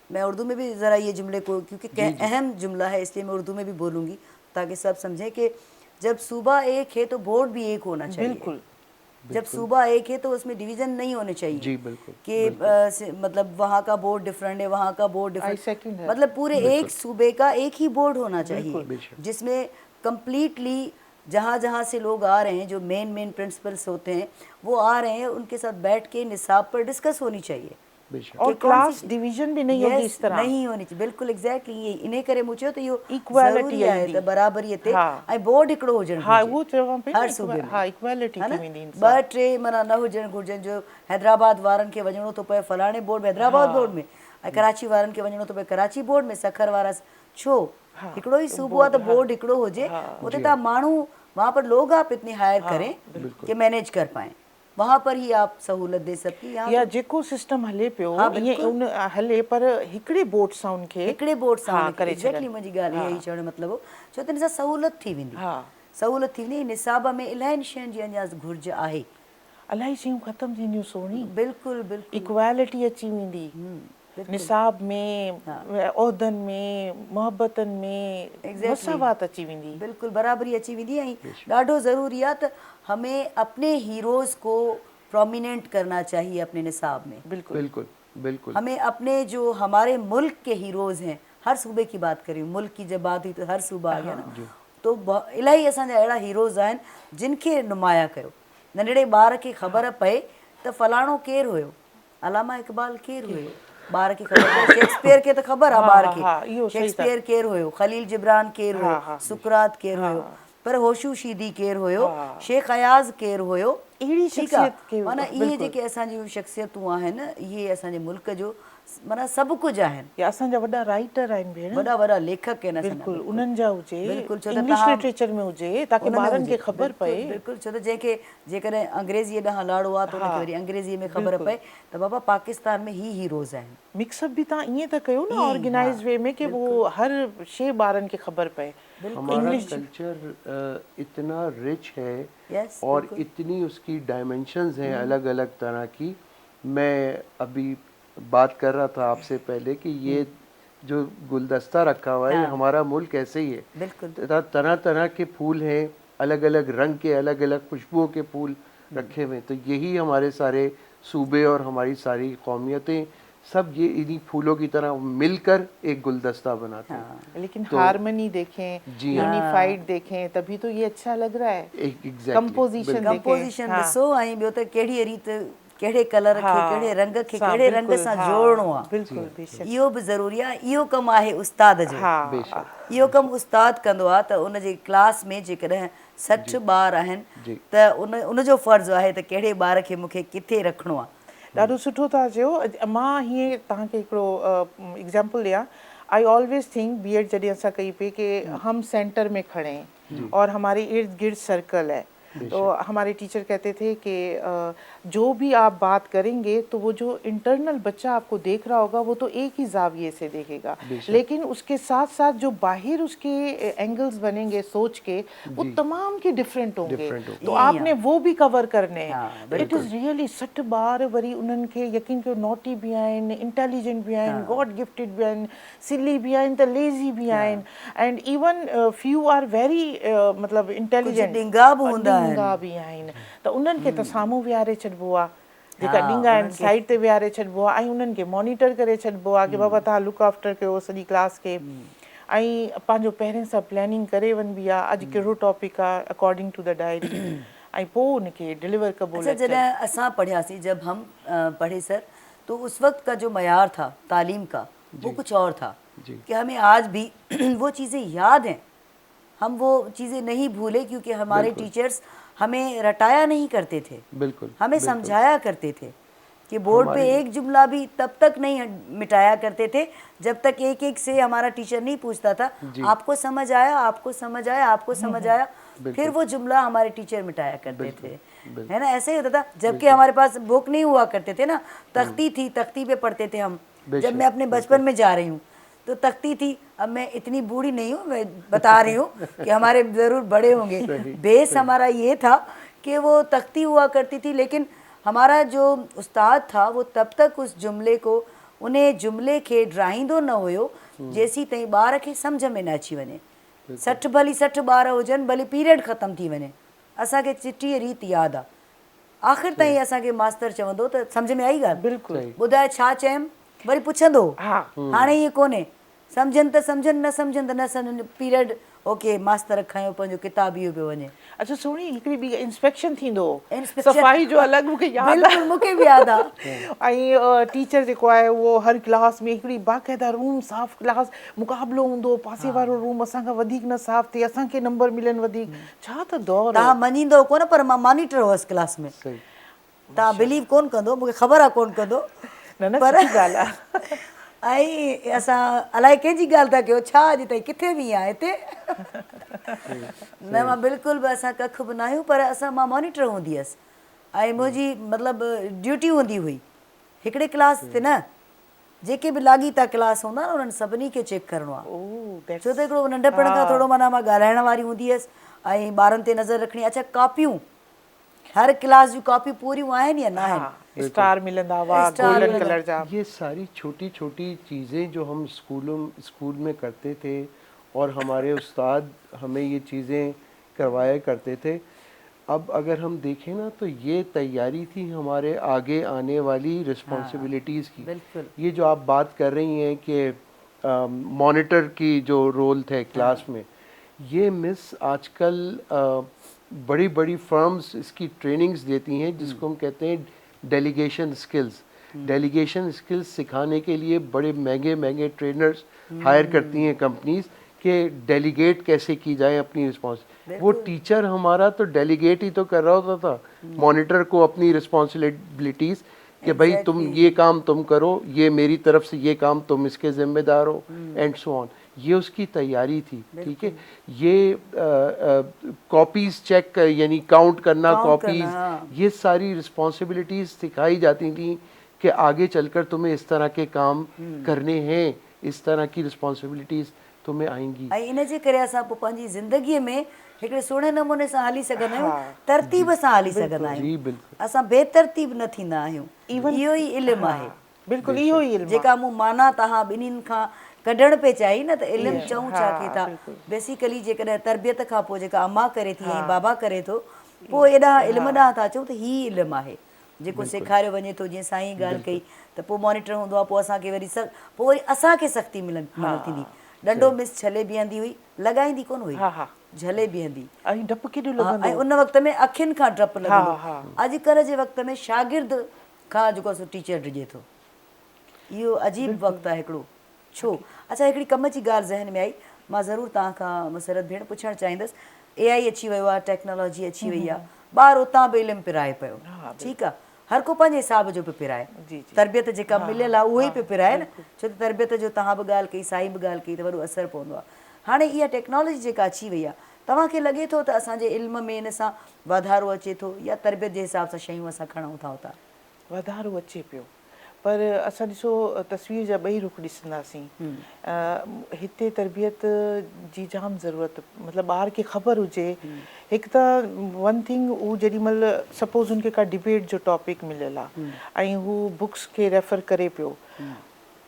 मैं उर्दू में भी ज़रा ये जुमले को, क्योंकि अहम जुमला है इसलिए मैं उर्दू में भी बोलूँगी ताकि सब समझें कि जब सूबा एक है तो बोर्ड भी एक होना चाहिए। बिल्कुल। जब सूबा एक है तो उसमें डिवीज़न नहीं होने चाहिए। जी बिल्कुल। कि मतलब वहाँ का बोर्ड डिफरेंट है, वहाँ का बोर्ड डिफरेंट, है। मतलब पूरे एक सूबे का एक ही बोर्ड होना चाहिए जिसमें कम्प्लीटली जहाँ जहाँ से लोग आ रहे हैं, जो मेन प्रिंसिपल्स होते हैं वो आ रहे हैं, उनके साथ बैठ के निसाब पर डिस्कस होनी चाहिए। और क्लास डिवीजन भी नहीं होगी इस तरह, नहीं होनी चाहिए। बिल्कुल एग्जैक्टली ये इन्हें करे मुझे तो यो इक्वालिटी आहे त बराबरी ते ऐं बोर्ड हिकिड़ो हुजणु हाँ वो चवां पई हर सूबे में। हाँ इक्वालिटी है न, थी वेंदी ॿ टे माना न हुजणु घुरिजनि जो हैदराबाद वारनि खे वञिणो थो पए फलाणे बोर्ड में, हैदराबाद बोर्ड में, ऐं कराची वारनि खे वञिणो थो पए कराची बोर्ड में, सखर वारा छो हिकिड़ो ई सूबो आहे त बोर्ड हिकिड़ो हुजे, उते तव्हां माण्हू वहाँ पर लोग आप इतने हायर करें कि मैनेज कर पाएं, वहाँ पर ही आप सहूलत दे सकती हैं। या जेको सिस्टम हले पियो ये उन हले, पर हिकिड़े बोर्ड सां उनखे हिकिड़े बोर्ड सां करे एग्जैक्टली मुंहिंजी ॻाल्हि इहा ई चवण जो मतिलबु हो, छो त इन सां सहूलत थी वेंदी। सहूलत थी वेंदी। निसाब में इलाही शयुनि जी अञा घुरिज आहे, इलाही शयूं ख़तमु थींदियूं सोनी। बिल्कुलु बिल्कुलु इक्वालिटी अची वेंदी निसाब में, उहिदनि में, मोहब्बतनि में मसावात अची वेंदी, बिल्कुलु बराबरी अची वेंदी। ऐं ॾाढो ज़रूरी आहे त हमें अपने हीरोज़ को प्रोमिनेंट करना चाहिए अपने निसाब में। बिल्कुल बिल्कुल बिल्कुल। हमें अपने जो हमारे मुल्क के हीरोज़ हैं, हर सूबे की बात करें, मुल्क की जब बात हुई तो हर सूबा आ गया ना, तो इलाही असांजा अहिड़ा हीरोज़ आहिनि जिनखे नुमाया कयो। नंढड़े ॿार खे ख़बर पए त फलाणो केरु हुयो, अलामा इक़बाल केरु हुयो, ॿार खे ख़बर पए, शेक्सपियर खे त ख़बर आहे ॿार खे शेक्सपियर केरु हुयो, खलील जिब्रान केरु हुयो, सुकरात केरु हुयो, पर होशू शीदी केरु हुयो, शेख अयाज़ केरु हुयो, अहिड़ी शख़्सियत माना इहे जेके असांजियूं शख़्सियतूं आहिनि इहे असांजे मुल्क जो माना सभु कुझु आहिनि। या असांजा वॾा राइटर आहिनि भेण, वॾा वॾा लेखक आहिनि बिल्कुलु, उन्हनि जा हुजे, इंग्लिश लिटरेचर में हुजे ताकि ॿारनि खे ख़बर पए। बिल्कुलु, छो त जंहिंखे जेकॾहिं अंग्रेज़ीअ ॾांहुं लाड़ो आहे त उनखे वरी अंग्रेज़ीअ में ख़बर पए त बाबा पाकिस्तान में ही हीरोज़ आहिनि। मिक्सअप बि तव्हां ईअं त कयो न ऑर्गेनाइज वे में कि वो हर शइ ॿारनि खे ख़बर पए। हमारा कल्चर इतना रिच है और इतनी उसकी डायमेंशंस हैं अलग अलग तरह की। मैं अभी बात कर रहा था आपसे पहले कि ये जो गुलदस्ता रखा हुआ है हमारा मुल्क ऐसे ही है, बिल्कुल तरह तरह के फूल हैं, अलग अलग रंग के, अलग अलग खुशबुओं के फूल रखे हुए, तो यही हमारे सारे सूबे और हमारी सारी कौमियतें सब ये इन्हीं फूलों की तरह मिलकर एक गुलदस्ता बनाते हैं। लेकिन हार्मनी देखें, यूनिफाइड देखें, तभी तो ये अच्छा लग रहा है। कंपोजिशन ॾिसो ऐं ॿियो त कहिड़ी रीति कहिड़े कलर खे कहिड़े रंग खे कहिड़े रंग सां जोड़णो आहे, बिल्कुलु इहो बि ज़रूरी आहे। इहो कमु आहे उस्ताद जो, इहो कमु उस्ताद कंदो आहे त उनजे क्लास में जेकॾहिं 60 ॿार आहिनि त उनजो फ़र्ज़ु आहे त कहिड़े ॿार खे मूंखे किथे रखिणो आहे। ॾाढो सुठो था चयो। मां हीअं तव्हांखे हिकिड़ो एग्जाम्पल ॾियां। आई ऑलवेज थिंक बीएड जॾहिं असां कई पई कि हम सेंटर में खड़े हैं और हमारे इर्द गिर्द सर्कल है, तो हमारे टीचर कहते थे कि जो भी आप बात करेंगे तो वो जो इंटरनल बच्चा आपको देख रहा होगा वो तो एक ही जाविये से देखेगा, लेकिन उसके साथ साथ जो बाहर उसके एंगल्स बनेंगे सोच के वो तमाम के डिफरेंट होंगे, तो आपने वो भी कवर करने हैं। इट इज़ रियली 60 ॿार वरी उन्हनि खे यकीन कयो नॉटी भी आहिनि, इंटेलिजेंट भी आहिनि, गॉड गिफ्टेड भी आहिनि, सिली भी आहिनि त लेज़ी भी आहिनि, and even few are very मतलब इंटेलिजेंट, ॾिंगा बि हूंदा भी आहिनि, त उन्हनि खे त साम्हूं विहारे छॾिबो आहे। जेका हा, ॾींदा आहिनि उन्हनि खे- साइड ते विहारे छॾिबो आहे ऐं उन्हनि खे मॉनिटर करे छॾिबो आहे कि बाबा तव्हां लुक आफ्टर कयो सॼी क्लास खे ऐं पंहिंजो पहिरें सां प्लैनिंग करे वञिबी आहे अॼु कहिड़ो टॉपिक आहे अकॉर्डिंग टू द डायरी ऐं पोइ उनखे डिलीवर कबो अच्छा, लेक्चर। जॾहिं असां पढ़ियासीं, जब हम पढ़े सर, तो उस वक्त का जो मयार था तालीम का वो कुछ और था जी। कि हमें आज भी वो चीज़ें याद हैं, हम वो चीज़ें नहीं भूले क्योंकि हमारे बिल्कुल। टीचर्स हमें रटाया नहीं करते थे, बिल्कुल, हमें बिल्कुल। समझाया करते थे कि बोर्ड पे हमारे एक जुमला भी तब तक नहीं मिटाया करते थे जब तक एक एक से हमारा टीचर नहीं पूछता था जी। आपको समझ आया, आपको समझ आया, आपको समझ आया, फिर बिल्कुल। वो जुमला हमारे टीचर मिटाया करते बिल्कुल, थे, बिल्कुल। है ना। ऐसे ही होता था, जबकि हमारे पास बुक नहीं हुआ करते थे ना, तख्ती थी, तख्ती पे पढ़ते थे हम। जब बेशक, मैं अपने बचपन में जा रही हूँ तो तख्ती थी, अब मैं इतनी बूढ़ी नहीं हूँ, मैं बता रही हूँ कि हमारे ज़रूर बड़े होंगे, सही, बेस सही। हमारा ये था कि वो तख्ती हुआ करती थी, लेकिन हमारा जो उस्ताद था वो तब तक उस जुमले को, उन्हें जुमले खे ड्राहींदो न हुयो जेसी ताईं ॿार खे सम्झ में न अची वञे। 60 भली 60 ॿार हुजनि, भली पीरियड ख़तमु थी वञे, असांखे चिठी रीति यादि आहे। आख़िर ताईं असांखे मास्तर चवंदो त सम्झ में आई ॻाल्हि, बिल्कुलु। सही। ॿुधाए छा चयमि, वरी पुछंदो। हा। हाणे ईअं कोन्हे, सम्झनि त सम्झनि, न सम्झनि त न सम्झनि, पीरियड ओके, मास्तर खयो पंहिंजो किताब इहो पियो वञे। अच्छा सुणी, हिकिड़ी ॿी इंस्पेक्शन थींदो, इंस्पेक्शन, सफ़ाई जो अलॻि मूंखे यादि आहे। बिल्कुलु मूंखे बि यादि आहे। ऐं टीचर जेको आहे उहो हर क्लास में हिकिड़ी बाक़ाइदा रूम साफ़, क्लास मुक़ाबिलो हूंदो, पासे वारो रूम असांखां वधीक न साफ़ थिए, असांखे नंबर मिलनि वधीक, छा त दौर हो। तव्हां मञींदो कोन, पर मां मॉनिटर हुअसि क्लास में, सही। तव्हां बिलीव कोन कंदो, मूंखे ख़बर आहे कोन कंदो, न पर सुठी ॻाल्हि आहे। ऐं असां अलाए कंहिंजी ॻाल्हि था कयो, छा अॼु ताईं किथे बि आहे हिते। न, मां बिल्कुलु बि, असां कख बि न आहियूं, पर मां मॉनिटर हूंदी हुअसि ऐं मुंहिंजी मतिलबु ड्यूटी हूंदी हुई हिकिड़े क्लास ते न, जेके बि लाॻीता क्लास हूंदा न उन्हनि सभिनी खे चेक करिणो आहे, छो त हिकिड़ो नंढपण खां थोरो माना मां ॻाल्हाइण वारी हूंदी हुअसि ऐं ॿारनि ते नज़र रखणी। अच्छा, कॉपियूं, हर क्लास जूं कॉपियूं पूरियूं आहिनि या न आहिनि, स्टार मिलंदा हुआ गोल्डन कलर जा। ये सारी छोटी छोटी चीज़ें जो हम स्कूल में करते थे और हमारे उस्ताद हमें ये चीज़ें करवाया करते थे। अब अगर हम देखें ना तो ये तैयारी थी हमारे आगे आने वाली रिस्पॉन्सिबिलिटीज़ की। बिल्कुल। ये जो आप बात कर रही हैं कि मॉनिटर की जो रोल थे क्लास में, ये मिस आजकल बड़ी बड़ी फर्म्स इसकी ट्रेनिंग्स देती हैं जिसको हम कहते हैं डेलीगेशन स्किल्स। डेलीगेशन स्किल्स सिखाने के लिए बड़े महंगे महंगे ट्रेनर्स हायर करती हैं कंपनीज कि डेलीगेट कैसे की जाए अपनी रिस्पॉन्स। वो टीचर हमारा तो डेलीगेट ही तो कर रहा होता था मॉनिटर को अपनी रिस्पॉन्सिबिलिटीज़ कि भाई तुम ये काम तुम करो, ये मेरी तरफ से ये काम तुम इसके ज़िम्मेदार हो, एंड सो ऑन। ये उसकी तैयारी थी, ठीक है। ये कॉपीज़ चेक यानी काउंट करना कॉपीज़, ये सारी रिस्पॉन्सिबिलिटीज़ सिखाई जाती थी कि आगे चलकर तुम्हें इस तरह के काम करने हैं, इस तरह की रिस्पॉन्सिबिलिटीज़ तुम्हें आएंगी। ऐं इन जे करे असां पोइ पंहिंजी ज़िंदगीअ में हिकिड़े सुहिणे नमूने सां हली सघंदा आहियूं, तरतीब सां हली सघंदा आहियूं। जी बिल्कुलु। असां बेतरतीब न थींदा आहियूं, इहो ई इल्मु आहे। बिल्कुलु इहो ई इल्मु जेका मूं माना तव्हां ॿिन्हिनि खां कढण पे चाही न, त इल्मु चऊं छा खे था। बेसिकली जेकॾहिं तरबियत खां पोइ जेका अम्मा करे थी ऐं बाबा करे थो, पोइ एॾा इल्मु ॾांहुं था अचूं त हीउ इल्मु आहे जेको सेखारियो वञे थो। जीअं साईं ॻाल्हि कई त पोइ मॉनिटर हूंदो आहे, पोइ असांखे वरी पोइ वरी असांखे सख़्ती मिलंदी थींदी। डंडो मिस छले बीहंदी हुई, लॻाईंदी कोन हुई, झले बीहंदी, ऐं डपु केॾो लॻंदो, ऐं उन वक़्त में अखियुनि खां डपु लॻंदो। अॼुकल्ह जे वक़्त में शागिर्द खां जेको आहे टीचर डिॼे थो। इहो अजीब वक़्तु आहे हिकिड़ो। छो? अच्छा, हिकिड़ी कम जी ॻाल्हि ज़हन में आई, मां ज़रूरु तव्हां खां मुसरत भेण पुछणु चाहींदसि। AI अची वियो आहे, टेक्नोलॉजी अची वई आहे, ॿारु उतां बि इल्मु पिराए पियो, ठीकु आहे, हर को पंहिंजे हिसाब जो पियो पिराए। तरबियत जेका मिलियल आहे उहो ई पियो पिराए न, छो त तरबियत जो तव्हां बि ॻाल्हि कई, साईं बि ॻाल्हि कई, त वॾो असरु पवंदो आहे। हाणे इहा टेक्नोलॉजी जेका अची वई आहे, तव्हांखे लॻे थो त असांजे इल्म में इन सां वाधारो अचे थो या तरबियत जे हिसाब सां शयूं असां खणूं था उतां? वाधारो अचे पियो, पर असां ॾिसो तस्वीर जा ॿई रुख ॾिसंदासीं। हिते तरबियत जी जाम ज़रूरत, मतिलबु ॿार खे ख़बर हुजे। हिकु त वन थिंग, हू जेॾीमहिल सपोज़ हुनखे का डिबेट जो टॉपिक मिलियल आहे ऐं हू बुक्स खे रेफर करे पियो,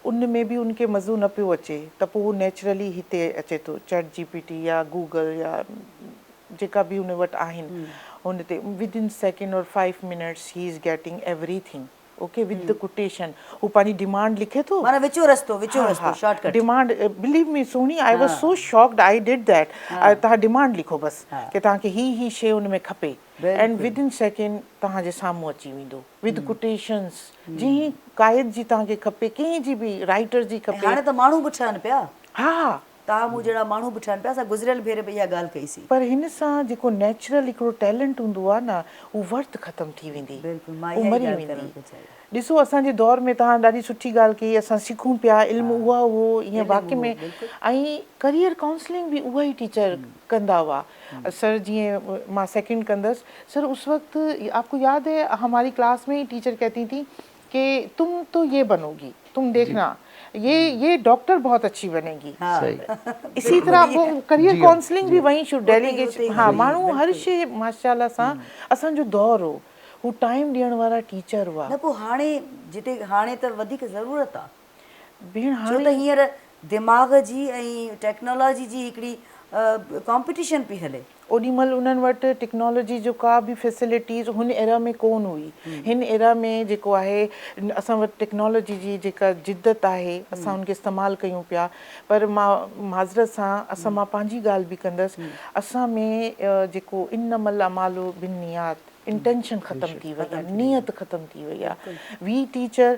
उन में बि उनखे मज़ो न पियो अचे, त पोइ हू नेचुरली हिते अचे थो, चैट GPT या गूगल या जेका बि उन वटि आहिनि हुन ते विदिन सेकेंड और 5 मिनट्स ही is getting everything okay with the quotation हू पंहिंजी डिमांड लिखे थो माना विचो रस्तो shortcut demand believe me Soni I was so shocked I did that तव्हां डिमांड लिखो बसि की तव्हांखे ही शइ हुन में खपे एंड विदिन सेकेंड तव्हांजे साम्हूं अची वेंदो विद कोटेशन्स जीअं क़ाइद जी तव्हांखे खपे कंहिं जी बि राइटर जी खपे हाणे त माण्हू बि ठहनि पिया हा तव्हां मूं जहिड़ा माण्हू बि ठहनि पिया असां गुज़िरियल भेरे बि इहा ॻाल्हि कईसीं पर हिन सां जेको नेचुरल हिकिड़ो टैलेंट हूंदो आहे न उहो वर्थ ख़तमु थी वेंदी बिल्कुलु मां उहो इहा ई मरी ॻाल्हि करणु वेंदी थो चाहियां ॾिसो असांजे दौर में तव्हां ॾाढी सुठी ॻाल्हि कई असां सिखूं पिया इल्मु उहा उहो ईअं वाक़ई में ऐं करियर काउंसलिंग बि उहा ई टीचर कंदा हुआ सर जीअं मां सेकेंड कंदसि सर उस वक्त आपको याद है हमारी क्लास में ही टीचर कहती थी कि तुम तो ये बनोगी तुम देखना ये डॉक्टर बहुत अच्छी बनेगी इसी तरह वो करियर काउंसलिंग भी वहीं शुरू डेलीगेशन हाँ माण्हू हर शइ माशाल्लाह सां असांजो दौर हो हू टाइम ॾियण वारा टीचर हुआ न पोइ हाणे जिते हाणे त वधीक ज़रूरत आहे भेण छो त हींअर दिमाग़ जी ऐं टेक्नोलॉजी जी हिकिड़ी कॉम्पिटिशन पई हले ओॾी महिल उन्हनि वटि टेक्नोलॉजी जो का बि फैसिलिटीज़ हुन एरा में कोन हुई हिन एरा में जेको आहे असां वटि टेक्नोलॉजी जी जेका जिद्दत आहे असां उनखे इस्तेमालु कयूं पिया पर मां माज़रत सां मां पंहिंजी ॻाल्हि बि कंदसि असां में जेको इन्नमल अमालो बिन नियात इंटेंशन ख़तमु थी वई आहे नियत ख़तमु थी वई आहे वी टीचर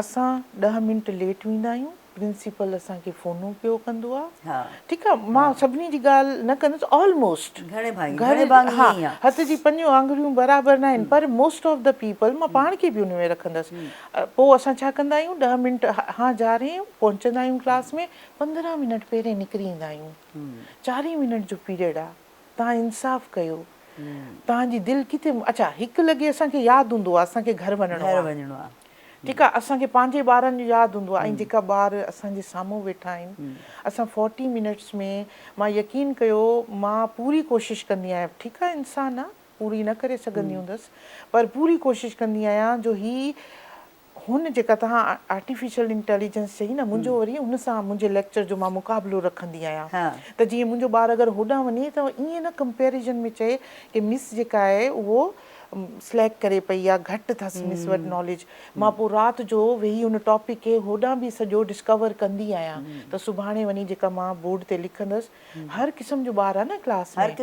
असां 10 मिंट लेट वेंदा आहियूं प्रिंसिपल असांखे फ़ोनूं पियो कंदो आहे ठीकु आहे मां सभिनी जी ॻाल्हि न कंदसि ऑलमोस्ट हा हथ जी 5 आङुरियूं बराबरि न आहिनि पर मोस्ट ऑफ द पीपल मां पाण खे बि उन में रखंदसि पोइ असां छा कंदा आहियूं 10 मिंट हा जा रहे आहियूं पहुचंदा आहियूं क्लास में 15 मिनट पहिरें निकिरी ईंदा आहियूं 4 मिनट जो पीरियड आहे तव्हां इंसाफ़ कयो तव्हांजी दिलि किथे अच्छा 1 लॻे असांखे यादि हूंदो आहे असांखे घरु वञिणो आहे ठीकु आहे असांखे पंहिंजे ॿारनि जो यादि हूंदो आहे ऐं जेका ॿार असांजे साम्हूं वेठा आहिनि असां 40 मिनट्स में मां यकीन कयो मां पूरी कोशिशि कंदी आहियां ठीकु आहे इंसानु आहे पूरी न करे सघंदी हूंदसि पर पूरी कोशिशि कंदी आहियां जो ही हुन जेका तव्हां आर्टिफिशियल इंटेलिजेंस चई न मुंहिंजो वरी उन सां मुंहिंजे लेक्चर जो मां मुक़ाबिलो रखंदी आहियां त जीअं मुंहिंजो ॿारु अगरि होॾां वञे त ईअं न कंपेरिजन में चए की मिस जेका आहे उहो सिलेक्ट करे पई या घटि अथसि मिस वटि नॉलेज मां पोइ राति जो वेही हुन टॉपिक खे होॾां बि सॼो डिस्कवर कंदी आहियां त सुभाणे वञी जेका मां बोर्ड ते लिखंदसि हर क़िस्म जो ॿारु आहे न क्लास में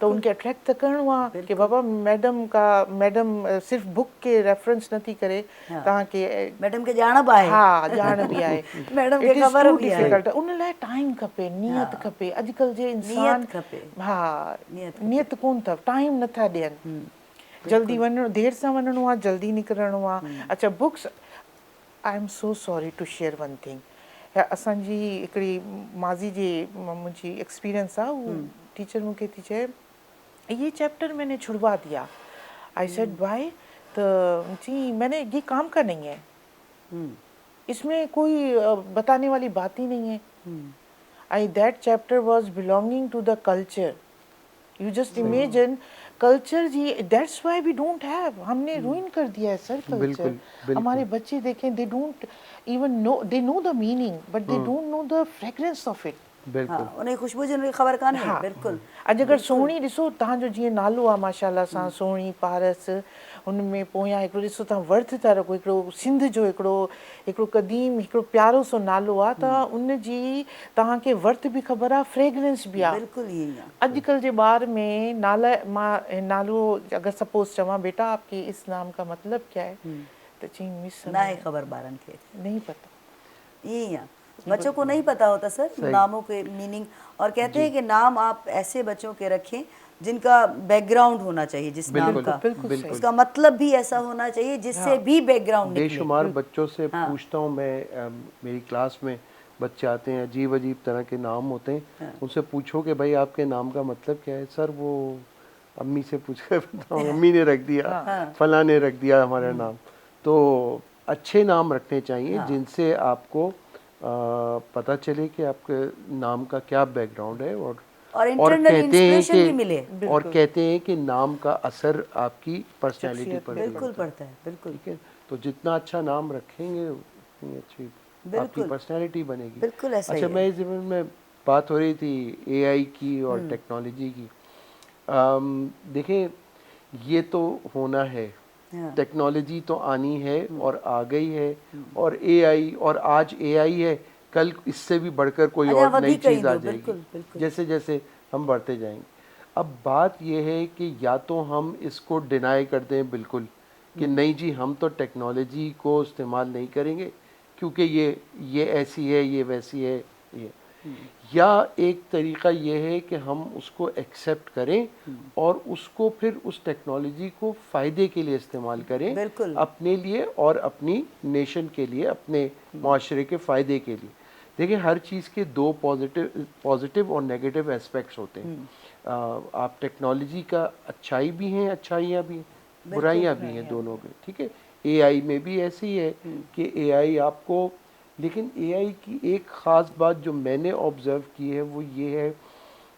त उनखे अट्रैक्ट त करिणो आहे की बाबा मैडम सिर्फ़ु बुक के रेफरेंस नथी करे तव्हांखे मैडम खे ॼाण बि आहे हा ॼाण बि आहे मैडम खे ख़बर बि आहे डिफिकल्ट उन लाइ टाइम खपे नियत खपे अॼुकल्ह जे इंसान हा नियत कोन अथव टाइम नथा ॾियनि जल्दी वञिणो देरि सां वञिणो आहे जल्दी निकिरणो आहे अच्छा books I am so sorry to share one thing असांजी हिकिड़ी माज़ी जी मुंहिंजी एक्सपीरियंस आहे उहो टीचर मूंखे थी चए ये चैप्टर मैंने छुड़वा दिया आई सेड वाई तो जी मैंने ये काम का नहीं है इसमें कोई बताने वाली बात ही नहीं है I that chapter was belonging to the culture you just imagine culture जी that's why we don't have हमने रूइन कर दिया है सर कल्चर हमारे बच्चे देखें they don't even know they know the meaning but they don't know the fragrance of it उन खुशबू जी ख़बर कान्हे बिल्कुलु अॼु अगरि सोहिणी ॾिसो तव्हांजो जीअं नालो आहे माशाल्लाह सां सोहिणी पारस हुन में पोयां हिकिड़ो ॾिसो तव्हां वर्थ था रखो हिकिड़ो सिंध जो हिकिड़ो क़दीम हिकिड़ो प्यारो सो नालो आहे त उन जी तव्हांखे वर्थ बि ख़बर आहे फ्रेग्रेंस बि आहे बिल्कुलु ईअं ई अॼुकल्ह जे ॿार में मां नालो अगरि सपोज़ चवां बेटा आपके इस नाम का मतलब क्या है त चई मिस न आहे ख़बर ॿारनि खे नहीं पता ईअं ई आहे बच्चों को नहीं पता होता सर नामों के मीनिंग और कहते हैं कि नाम आप ऐसे बच्चों के रखें जिनका बैकग्राउंड होना चाहिए जिस नाम का उसका मतलब भी ऐसा होना चाहिए जिससे भी बैकग्राउंड निकले बेशुमार बच्चों से पूछता हूँ मैं मेरी क्लास में बच्चे आते हैं अजीब अजीब तरह के नाम होते हैं उनसे पूछो कि भाई आपके नाम का मतलब क्या है सर वो अम्मी से पूछ कर बताऊँ अम्मी ने रख दिया फला ने रख दिया हमारा नाम तो अच्छे नाम रखने चाहिए जिनसे आपको पता चले कि आपके नाम का क्या बैकग्राउंड है और कहते हैं कि नाम का असर आपकी पर्सनालिटी पर बिल्कुल पड़ता है बिल्कुल ठीक है तो जितना अच्छा नाम रखेंगे उतनी अच्छी आपकी पर्सनालिटी बनेगी बिल्कुल ऐसा अच्छा मैं इस ज़मीन में बात हो रही थी एआई की और टेक्नोलॉजी की देखें, ये तो होना है, हाँ। टेक्नोलॉजी तो आनी है और आ गई है, और एआई, और आज एआई है, कल इससे भी बढ़कर कोई अञा और नई वधीक चीज़ आ ईंदो, जाएगी, बिल्कुल, बिल्कुल। जैसे जैसे हम बढ़ते जाएंगे। अब बात ये है कि या तो हम इसको डिनाई कर दें बिल्कुल कि नहीं जी, हम तो टेक्नोलॉजी को इस्तेमाल नहीं करेंगे क्योंकि ये ऐसी है, ये वैसी है, ये, या एक तरीका ये है कि हम उसको एक्सेप्ट करें और उसको फिर उस टेक्नोलॉजी को फ़ायदे के लिए इस्तेमाल करें, बिल्कुल। अपने लिए और अपनी नेशन के लिए, अपने माशरे के फ़ायदे के लिए। देखिए, हर चीज़ के दो पॉजिटिव और नेगेटिव एस्पेक्ट्स होते हैं। आप टेक्नोलॉजी का अच्छाई भी हैं, अच्छाइयाँ भी हैं, बुराइयाँ भी हैं, दोनों के, ठीक है। एआई में भी ऐसे ही है कि एआई आपको, लेकिन एआई की एक ख़ास बात जो मैंने ऑब्ज़र्व की है वो ये है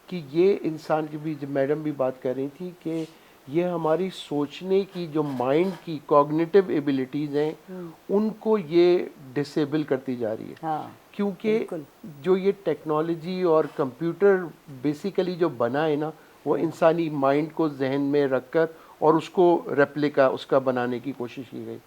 कि ये इंसान की भी, जब मैडम भी बात कर रही थी कि ये हमारी सोचने की जो माइंड की कॉग्निटिव एबिलिटीज़ हैं उनको ये डिसेबल करती जा रही है। हाँ, क्योंकि बिल्कुल। जो ये टेक्नोलॉजी और कंप्यूटर बेसिकली जो बना है ना, वो इंसानी माइंड को जहन में रखकर और उसको रेप्लिका उसका बनाने की कोशिश की गई।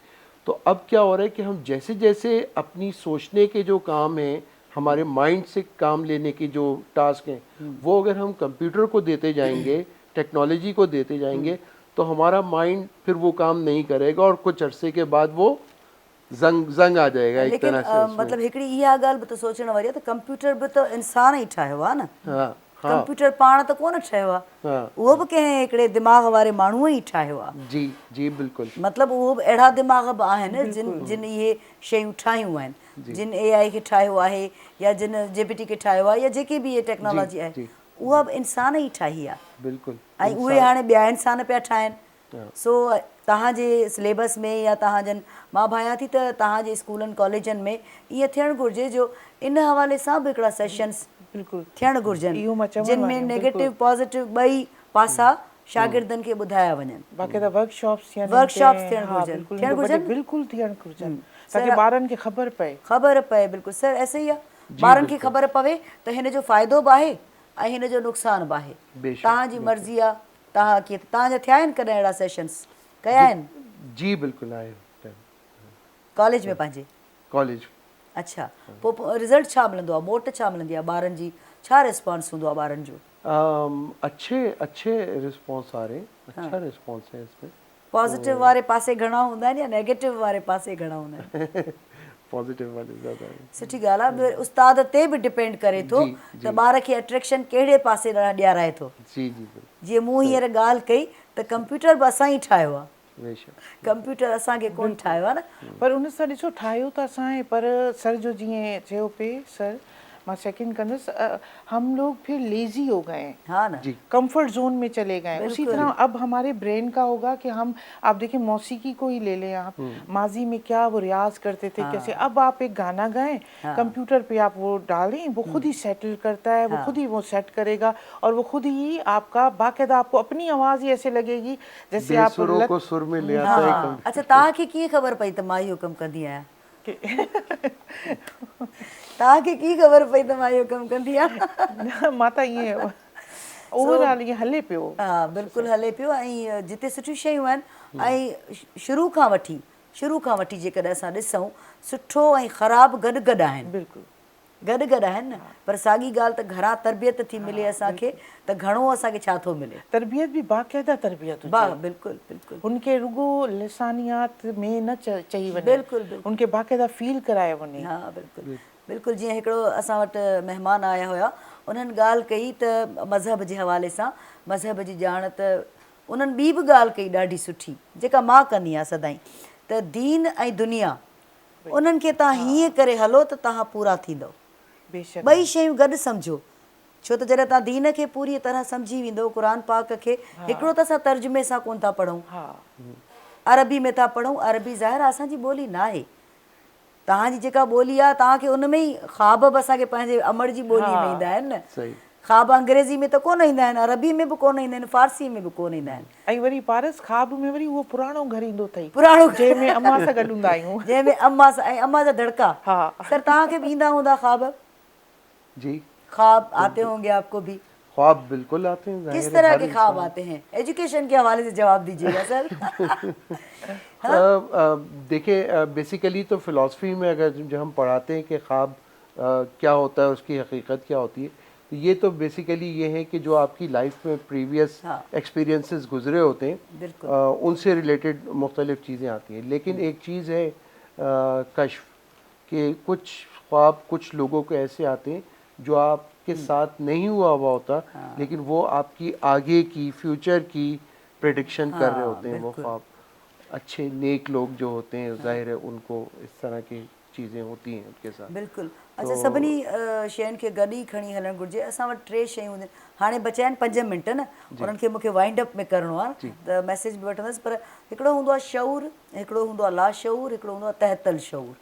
तो अब क्या हो रहा है कि हम जैसे जैसे अपनी सोचने के जो काम हैं, हमारे माइंड से काम लेने के जो टास्क हैं, वो अगर हम कंप्यूटर को देते जाएंगे, टेक्नोलॉजी को देते जाएंगे, तो हमारा माइंड फिर वो काम नहीं करेगा और कुछ अरसे के बाद वो जंग आ जाएगा एक लेकिन तरह से उसमें। मतलब हिकिड़ी इहा ॻाल्हि बि त सोचण वारी आहे त कंप्यूटर बि त इंसान ई ठाहियो आहे न। हाँ, हाँ, कंप्यूटर पाण त कोन ठहियो आहे, हाँ, उहो बि कंहिं हिकिड़े दिमाग़ वारे माण्हूअ ई ठाहियो आहे। जी जी बिल्कुल। मतिलबु उहो बि अहिड़ा दिमाग़ बि आहिनि जिन इहे शयूं ठाहियूं आहिनि, जिन एआई खे ठाहियो आहे या जिन जेपीटी खे ठाहियो आहे या जेकी बि इहे टेक्नोलॉजी आहे, जी। उहा बि इंसान ई ठाही आहे। बिल्कुल। ऐं उहे हाणे ॿिया इंसान पिया ठाहिनि। हाँ। सो तव्हांजे सिलेबस में या तव्हांजनि, मां भायां थी त तव्हांजे स्कूलनि कॉलेजनि में ईअं थियणु घुरिजे जो इन हवाले सां बि हिकिड़ा सेशन्स बिल्कुलु थियणु घुरिजनि इहो मां चवण जिन वारी में हुयमि, नेगेटिव पॉज़िटिव ॿई पासा शागिर्दनि खे ॿुधाया वञनि। बाक़ाइदा वर्कशॉप्स थियनि, वर्कशॉप्स हिन ते, थियणु हाँ, घुरिजनि, बिल्कुलु थियणु इनके वॾे घुरिजनि। बिल्कुलु थियणु घुरिजनि सर, ताकि ॿारनि खे ख़बर पए। ख़बर पए, बिल्कुलु सर, ऐसे ई आहे। ॿारनि खे ख़बर पवे त हिन जो फ़ाइदो बि आहे ऐं हिन जो नुक़सानु बि आहे। बेशक, तव्हांजी मर्ज़ी आहे, तव्हां कीअं, तव्हांजा थिया आहिनि कॾहिं अहिड़ा सेशन्स कया आहिनि जी बिल्कुल आए कॉलेज में पंहिंजे? कॉलेज। अच्छा, पोइ रिज़ल्ट छा मिलंदो आहे, मोट छा मिलंदी आहे ॿारनि जी, छा रिस्पॉन्स हूंदो आहे ॿारनि जो? अच्छे रिस्पॉन्स आ रहे हैं, अच्छा रिस्पॉन्स है इसमें। पॉज़िटिव वारे पासे घणा हूंदा आहिनि या नेगेटिव वारे पासे घणा हूंदा आहिनि? पॉजिटिव वाले ज़्यादा है। सुठी ॻाल्हि आहे। ॿियो उस्ताद ते बि डिपेंड करे थो त ॿार खे अट्रैक्शन कहिड़े पासे ॾियाराए थो। जी जी बिल्कुल। जीअं मूं हींअर ॻाल्हि कई त कंप्यूटर बि असां ई ठाहियो आहे, बेशक। कंप्यूटर असांखे कोन ठाहियो आहे न। पर उन सां ॾिसो ठाहियो त असां आहे, पर सर जो जीअं चयो पिए, सर मां सेकेंड कंदुसि, हम लोग फिर लेज़ी हो गए हैं, हाँ ना, कंफर्ट जोन में चले गए। उसी तरह अब हमारे ब्रेन का होगा कि हम, आप देखिए मौसीकी को ही ले लें आप, माजी में क्या वो रियाज करते थे, कैसे, अब आप एक गाना गाएं, कंप्यूटर पे आप वो डालें, वो खुद ही सेटल करता है, वो खुद ही वो सेट करेगा और वो खुद ही आपका बाकायदा आपको अपनी आवाज़ ही ऐसे लगेगी जैसे आप बेसुरों को सुर में ले आता है हाँ। कंप्यूटर। अच्छा, तव्हांखे कीअं ख़बर पई त मां इहो कमु कंदी आहियां? तव्हांखे कीअं ख़बर पई त मां इहो कमु कंदी आहियां? मां त ईअं ओवरऑल ईअं हले पियो। हा, बिल्कुलु हले पियो। ऐं जिते सुठियूं शयूं आहिनि ऐं शुरू खां वठी जेकॾहिं असां ॾिसूं, सुठो ऐं ख़राबु गॾु गॾु आहिनि, बिल्कुलु गॾु गॾु आहिनि न। पर साॻी ॻाल्हि त घरां तरबियत थी मिले असांखे त घणो असांखे छा थो मिले? तरबियत भी बाकायदा तरबियत वाह, बिल्कुलु बिल्कुलु उनके रुगो लिसानियात में न चई वञे, बिल्कुलु उनके बाकायदा फील कराए वञे। हा, बिल्कुलु बिल्कुलु। जीअं हिकिड़ो असां वटि महिमान आया हुया, उन्हनि ॻाल्हि कई त मज़हब जे हवाले सां, मज़हब जी ॼाण, त उन्हनि ॿी बि ॻाल्हि कई ॾाढी सुठी, जेका मां कंदी आहियां सदाईं, त दीन ऐं दुनिया उन्हनि खे तव्हां हीअं करे हलो त तव्हां पूरा थींदव। बेशक ॿई शयूं गॾु सम्झो, छो त जॾहिं तव्हां दीन खे पूरी तरह सम्झी वेंदो, क़ुर पाक खे, हिकिड़ो त असां तर्जुमे सां कोन था पढ़ूं, अरबी में था पढ़ूं, अरबी ज़ाहिर आहे असांजी ॿोली न आहे, तव्हांजी जेका ॿोली आहे तव्हांखे उन में ई ख़्वाब बि असांखे पंहिंजे अमड़ जी ॿोलीअ में ईंदा आहिनि न। ख़्वाब अंग्रेज़ी में त कोन ईंदा आहिनि, अरबी में बि कोन ईंदा आहिनि, फारसी में बि कोन ईंदा आहिनि। ऐं वरी पारस ख़्वाब में वरी उहो पुराणो घर ईंदो अथई, पुराणो जंहिंमें अम्मा सां गॾु हूंदा आहियूं, जंहिंमें अम्मा सां, ऐं अम्मा जा दड़का। हाँ। सर, तव्हांखे बि ईंदा हूंदा ख़्वाब? जी, ख्वाब आते होंगे आपको भी? ख्वाब बिल्कुल आते हैं, किस जाहिर है तरह हर के ख्वाब इंसान। आते हैं? एजुकेशन के हवाले से जवाब दीजिएगा सर। देखिए बेसिकली तो फ़िलासफ़ी में अगर जब हम पढ़ाते हैं कि ख्वाब क्या होता है, उसकी हकीकत क्या होती है, तो ये तो बेसिकली ये है कि जो आपकी लाइफ में प्रीवियस हाँ। एक्सपीरियंसेस गुजरे होते हैं, बिल्कुल। उनसे रिलेटेड मुख्तलिफ चीज़ें आती हैं। लेकिन एक चीज़ है कश्फ, कि कुछ ख्वाब कुछ लोगों को ऐसे आते हैं जो आपके साथ नहीं हुआ होता, लेकिन वो आपकी आगे की फ्यूचर की प्रेडिक्शन कर रहे हाँ, होते हैं वो बिल्कुल। ख्वाब। अच्छे नेक लोग जो होते हैं, ज़ाहिर है उनको इस तरह की चीज़ें होती हैं उनके साथ। बिल्कुलु। तो अच्छा, सभिनी शयुनि खे गॾु ई खणी हलणु घुरिजे। असां वटि 3 शयूं हूंदियूं आहिनि। हाणे बचिया आहिनि 5 मिंट न, उन्हनि खे मूंखे वाइंड अप में करिणो आहे, त मैसेज बि वठंदसि। पर हिकिड़ो हूंदो आहे शऊर, हिकिड़ो हूंदो आहे लाशऊर, हिकिड़ो हूंदो आहे तहतल शऊर।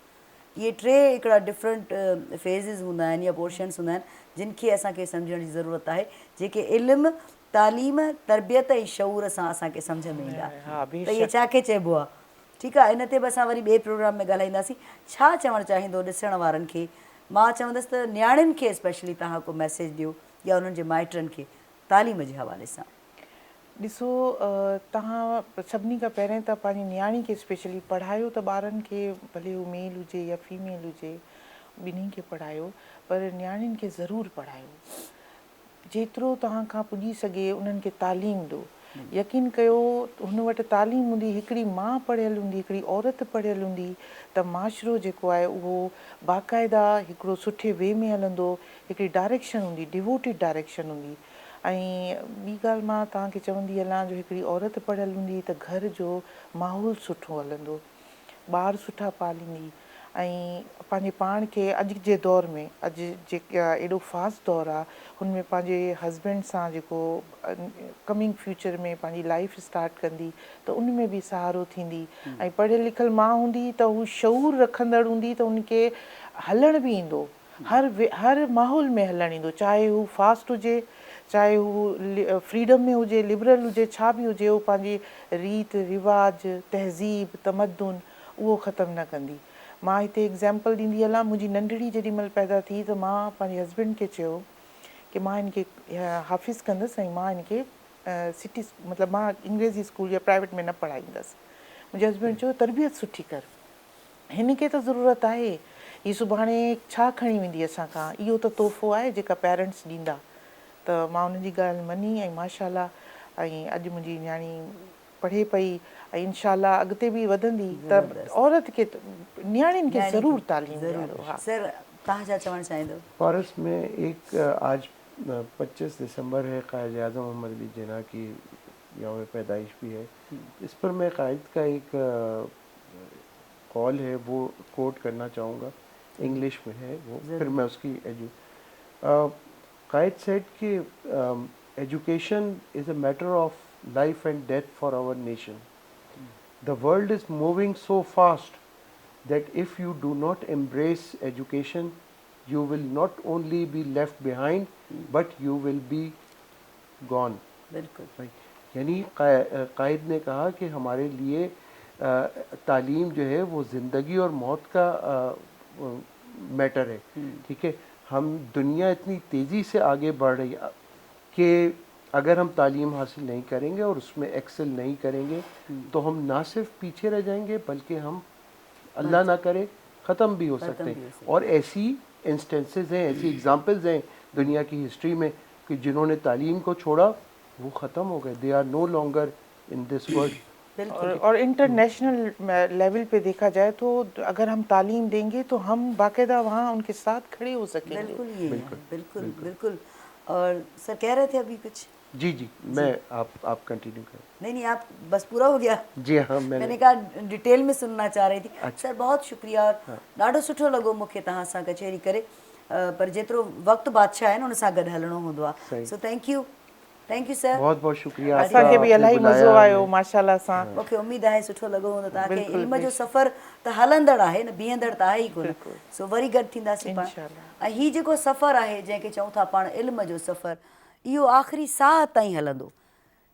इहे 3 हिकिड़ा डिफरेंट फेज़िस हूंदा आहिनि या पोर्शन्स हूंदा आहिनि, जिन खे असांखे सम्झण जी ज़रूरत आहे, जेके इल्मु, तालीम, तरबियत ऐं शऊर सां असांखे सम्झ में ईंदा। हा, त इहे छा खे चइबो आहे? ठीकु आहे, इन ते बि असां वरी ॿिए प्रोग्राम में ॻाल्हाईंदासीं। छा चवणु चाहींदो ॾिसण वारनि खे? मां चवंदसि त नियाणियुनि खे स्पेशली तव्हां को मैसेज ॾियो, या उन्हनि जे माइटनि खे तालीम जे हवाले सां। ॾिसो, तव्हां सभिनी खां पहिरियों त पंहिंजी नियाणी खे स्पेशली पढ़ायो, त ॿारनि खे भले हू मेल हुजे या फीमेल हुजे, ॿिन्ही खे पढ़ायो, पर नियाणियुनि खे ज़रूरु पढ़ायो। जेतिरो तव्हां खां पुॼी सघे उन्हनि खे तालीम ॾियो। यकीन कयो, हुन वटि तालीम हूंदी, हिकिड़ी माउ पढ़ियल हूंदी, हिकिड़ी औरत पढ़ियल हूंदी, त माशरो जेको आहे उहो बाक़ाइदा हिकिड़ो सुठे वे में हलंदो, हिकिड़ी डायरेक्शन हूंदी, डिवोटेड डायरेक्शन हूंदी। ऐं ॿी ॻाल्हि मां तव्हांखे चवंदी हलां, जो हिकिड़ी औरत पढ़ियल हूंदी त घर जो माहौल सुठो हलंदो, ॿार सुठा पालींदी। ऐं पंहिंजे पाण खे अॼु जे दौर में, अॼु जेका एॾो फास्ट दौरु आहे, हुन में पंहिंजे हस्बैंड सां जेको कमिंग फ्यूचर में पंहिंजी लाइफ स्टार्ट कंदी, त उन में बि सहारो थींदी। ऐं पढ़ियल लिखियल माउ हूंदी त हू शऊर रखंदड़ हूंदी, त उनखे हलण बि ईंदो, हर माहौल में हलणु ईंदो, चाहे हू फास्ट हुजे, चाहे हू फ्रीडम में हुजे, लिबरल हुजे, छा बि हुजे, हू पंहिंजी रीत रिवाज, तहज़ीब, तमदुन उहो ख़तमु न कंदी। मां हिते एग्ज़ाम्पल ॾींदी हलां, मुंहिंजी नंढड़ी जेॾी महिल पैदा थी, त मां पंहिंजे हस्बैंड खे चयो कि मां हिनखे हाफ़िज़ कंदसि, ऐं मां हिनखे सिटी मतिलबु मां अंग्रेज़ी स्कूल या प्राइवेट में न पढ़ाईंदसि। मुंहिंजे हस्बैंड चयो तरबियत सुठी कर, हिन खे त ज़रूरत आहे, हीअ सुभाणे छा खणी वेंदी असां खां, इहो त तोहफ़ो आहे जेका पेरेंट्स ॾींदा। त मां उनजी ॻाल्हि मञी, ऐं माशाअल्लाह, ऐं अॼु मुंहिंजी नियाणी पढ़े पई, ऐं इंशाअल्लाह अॻिते बि वधंदी। त औरत खे, नियाणियुनि खे ज़रूरु तालीम ॾियारो। हा सर, तव्हां छा चवणु चाहींदो? पारस में एक आज 25 दिसंबर है, कायद आज़म मोहम्मद अली जिन्ना की यौम पैदाइश भी है। इस पर मैं कायद का एक कॉल है वो कोट करना चाहूँगा, इंग्लिश में है वो, फिर मैं उसकी कायद सेड कि education is a matter of life and death for our nation. The world is moving so fast that if you do not embrace education, you will not only be left behind, but you will be gone. बिल्कुल। यानी कायद ने कहा कि हमारे लिए तालीम जो है वो ज़िंदगी और मौत का मैटर है। ठीक है, हम दुनिया इतनी तेज़ी से आगे बढ़ रही है कि अगर हम तालीम हासिल नहीं करेंगे और उसमें एक्सेल नहीं करेंगे, तो हम ना सिर्फ पीछे रह जाएंगे, बल्कि हम अल्लाह ना करे ख़त्म भी हो सकते हैं। और ऐसी इंस्टेंसेस हैं, ऐसी एग्जांपल्स हैं दुनिया की हिस्ट्री में कि जिन्होंने तालीम को छोड़ा वो ख़त्म हो गए, they are no longer in this world. और इंटरनेशनल लेवल पे देखा जाए तो अगर हम तालीम देंगे तो हम बाकायदा वहाँ उनके साथ खड़े हो सकेंगे। बिल्कुल ये बिल्कुल बिल्कुल। और सर कह रहे थे अभी कुछ? जी जी, मैं आप कंटिन्यू करें। नहीं, आप बस पूरा हो गया? जी हाँ, मैंने कहा डिटेल में सुनना चाह रही थी। सर बहुत शुक्रिया, हाँ। ॾाढो सुठो लॻो मूंखे तव्हां सां कचहरी करे, पर जेतिरो वक़्तु बादशाह आहे न उन सां गॾु हलणो हूंदो आहे। सो थैंक यू सर, बहुत बहुत शुक्रिया। असांखे बि इलाही मज़ो आयो माशाअल्लाह सां। मूंखे उमेदु आहे सुठो लॻो हूंदो तव्हांखे। इल्म जो सफ़र त हलंदड़ आहे न, बीहंदड़ त आहे ई कोन। सो वरी गॾु थींदासीं पाण। ऐं हीउ जेको सफ़र आहे जंहिंखे चऊं था पाण इल्म जो सफ़र, इहो आख़िरी साह ताईं हलंदो।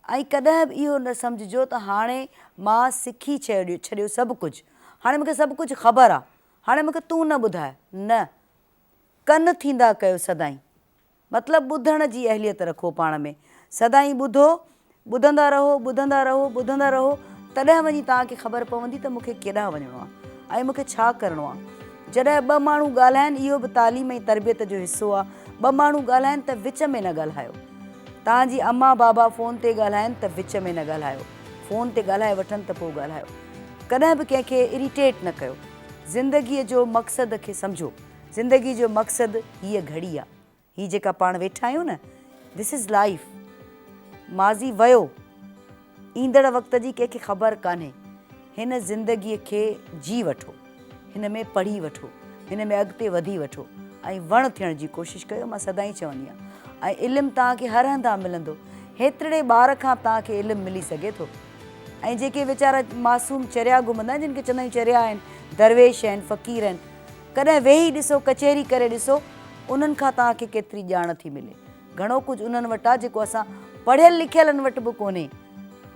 ऐं कॾहिं बि इहो न सम्झिजो त हाणे मां सिखी छॾियो सभु कुझु, हाणे मूंखे सभु कुझु ख़बर आहे, हाणे मूंखे तूं न ॿुधाए, न, कन थींदा कयो सदाईं। मतिलबु ॿुधण जी अहलियत रखो पाण में, सदाईं ॿुधो, ॿुधंदा रहो, ॿुधंदा रहो, ॿुधंदा रहो, तॾहिं वञी तव्हांखे ख़बर पवंदी त मूंखे केॾांहुं वञिणो आहे ऐं मूंखे छा करिणो आहे। जॾहिं ॿ माण्हू ॻाल्हाइनि, इहो बि तालीम ऐं तरबियत जो हिसो आहे, ॿ माण्हू ॻाल्हाइनि त विच में न ॻाल्हायो। तव्हांजी अम्मा बाबा फ़ोन ते ॻाल्हाइनि त विच में न ॻाल्हायो, फ़ोन ते ॻाल्हाए वठनि त पोइ ॻाल्हायो। कॾहिं बि कंहिंखे इरिटेट न कयो। ज़िंदगीअ जो मक़सद खे सम्झो। ज़िंदगी जो मक़सदु हीअ घड़ी आहे, हीअ जेका पाण वेठा आहियूं न, दिस इज़ लाइफ। माज़ी वियो, ईंदड़ वक़्त जी कंहिंखे ख़बर कान्हे। हिन ज़िंदगीअ खे जी वठो, हिन में पढ़ी वठो, हिन में अॻिते वधी वठो ऐं वण थियण जी कोशिशि कयो। मां सदाईं चवंदी आहियां, ऐं इल्मु तव्हांखे हर हंधा मिलंदो। हेतिरे ॿार खां तव्हांखे इल्मु मिली सघे थो। ऐं जेके वीचारा मासूम चरिया घुमंदा आहिनि, जिन खे चवंदा आहियूं चरिया आहिनि, दरवेश आहिनि, फ़क़ीर आहिनि, कॾहिं वेही ॾिसो, कचहरी करे ॾिसो, उन्हनि खां तव्हांखे केतिरी ॼाण थी मिले। घणो कुझु उन्हनि वटि आहे जेको असां पढ़ियल लिखियलनि वटि बि कोन्हे।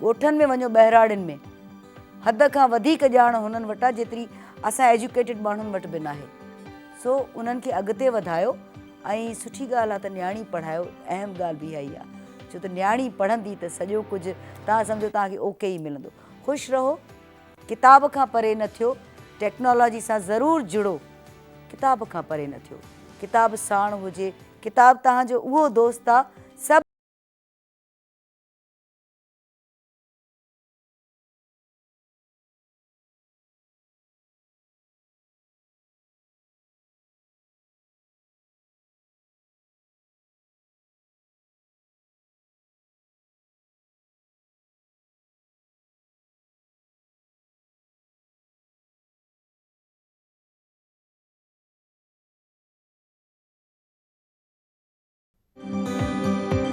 ॻोठनि में वञो, ॿहिराड़ियुनि में, हद खां वधीक ॼाण हुननि वटि आहे जेतिरी असां एजुकेटेड माण्हुनि वटि बि नाहे। सो उन्हनि खे अॻिते वधायो ऐं सुठी ॻाल्हि आहे त न्याणी पढ़ायो। अहम ॻाल्हि बि इहा ई आहे, छो त न्याणी पढ़ंदी त सॼो कुझु तव्हां सम्झो तव्हांखे ओके ई मिलंदो। ख़ुशि रहो, किताब खां परे न थियो, टेक्नोलॉजी सां ज़रूरु जुड़ो, किताब खां परे न थियो। किताब साण हुजे, किताब तव्हांजो उहो दोस्त आहे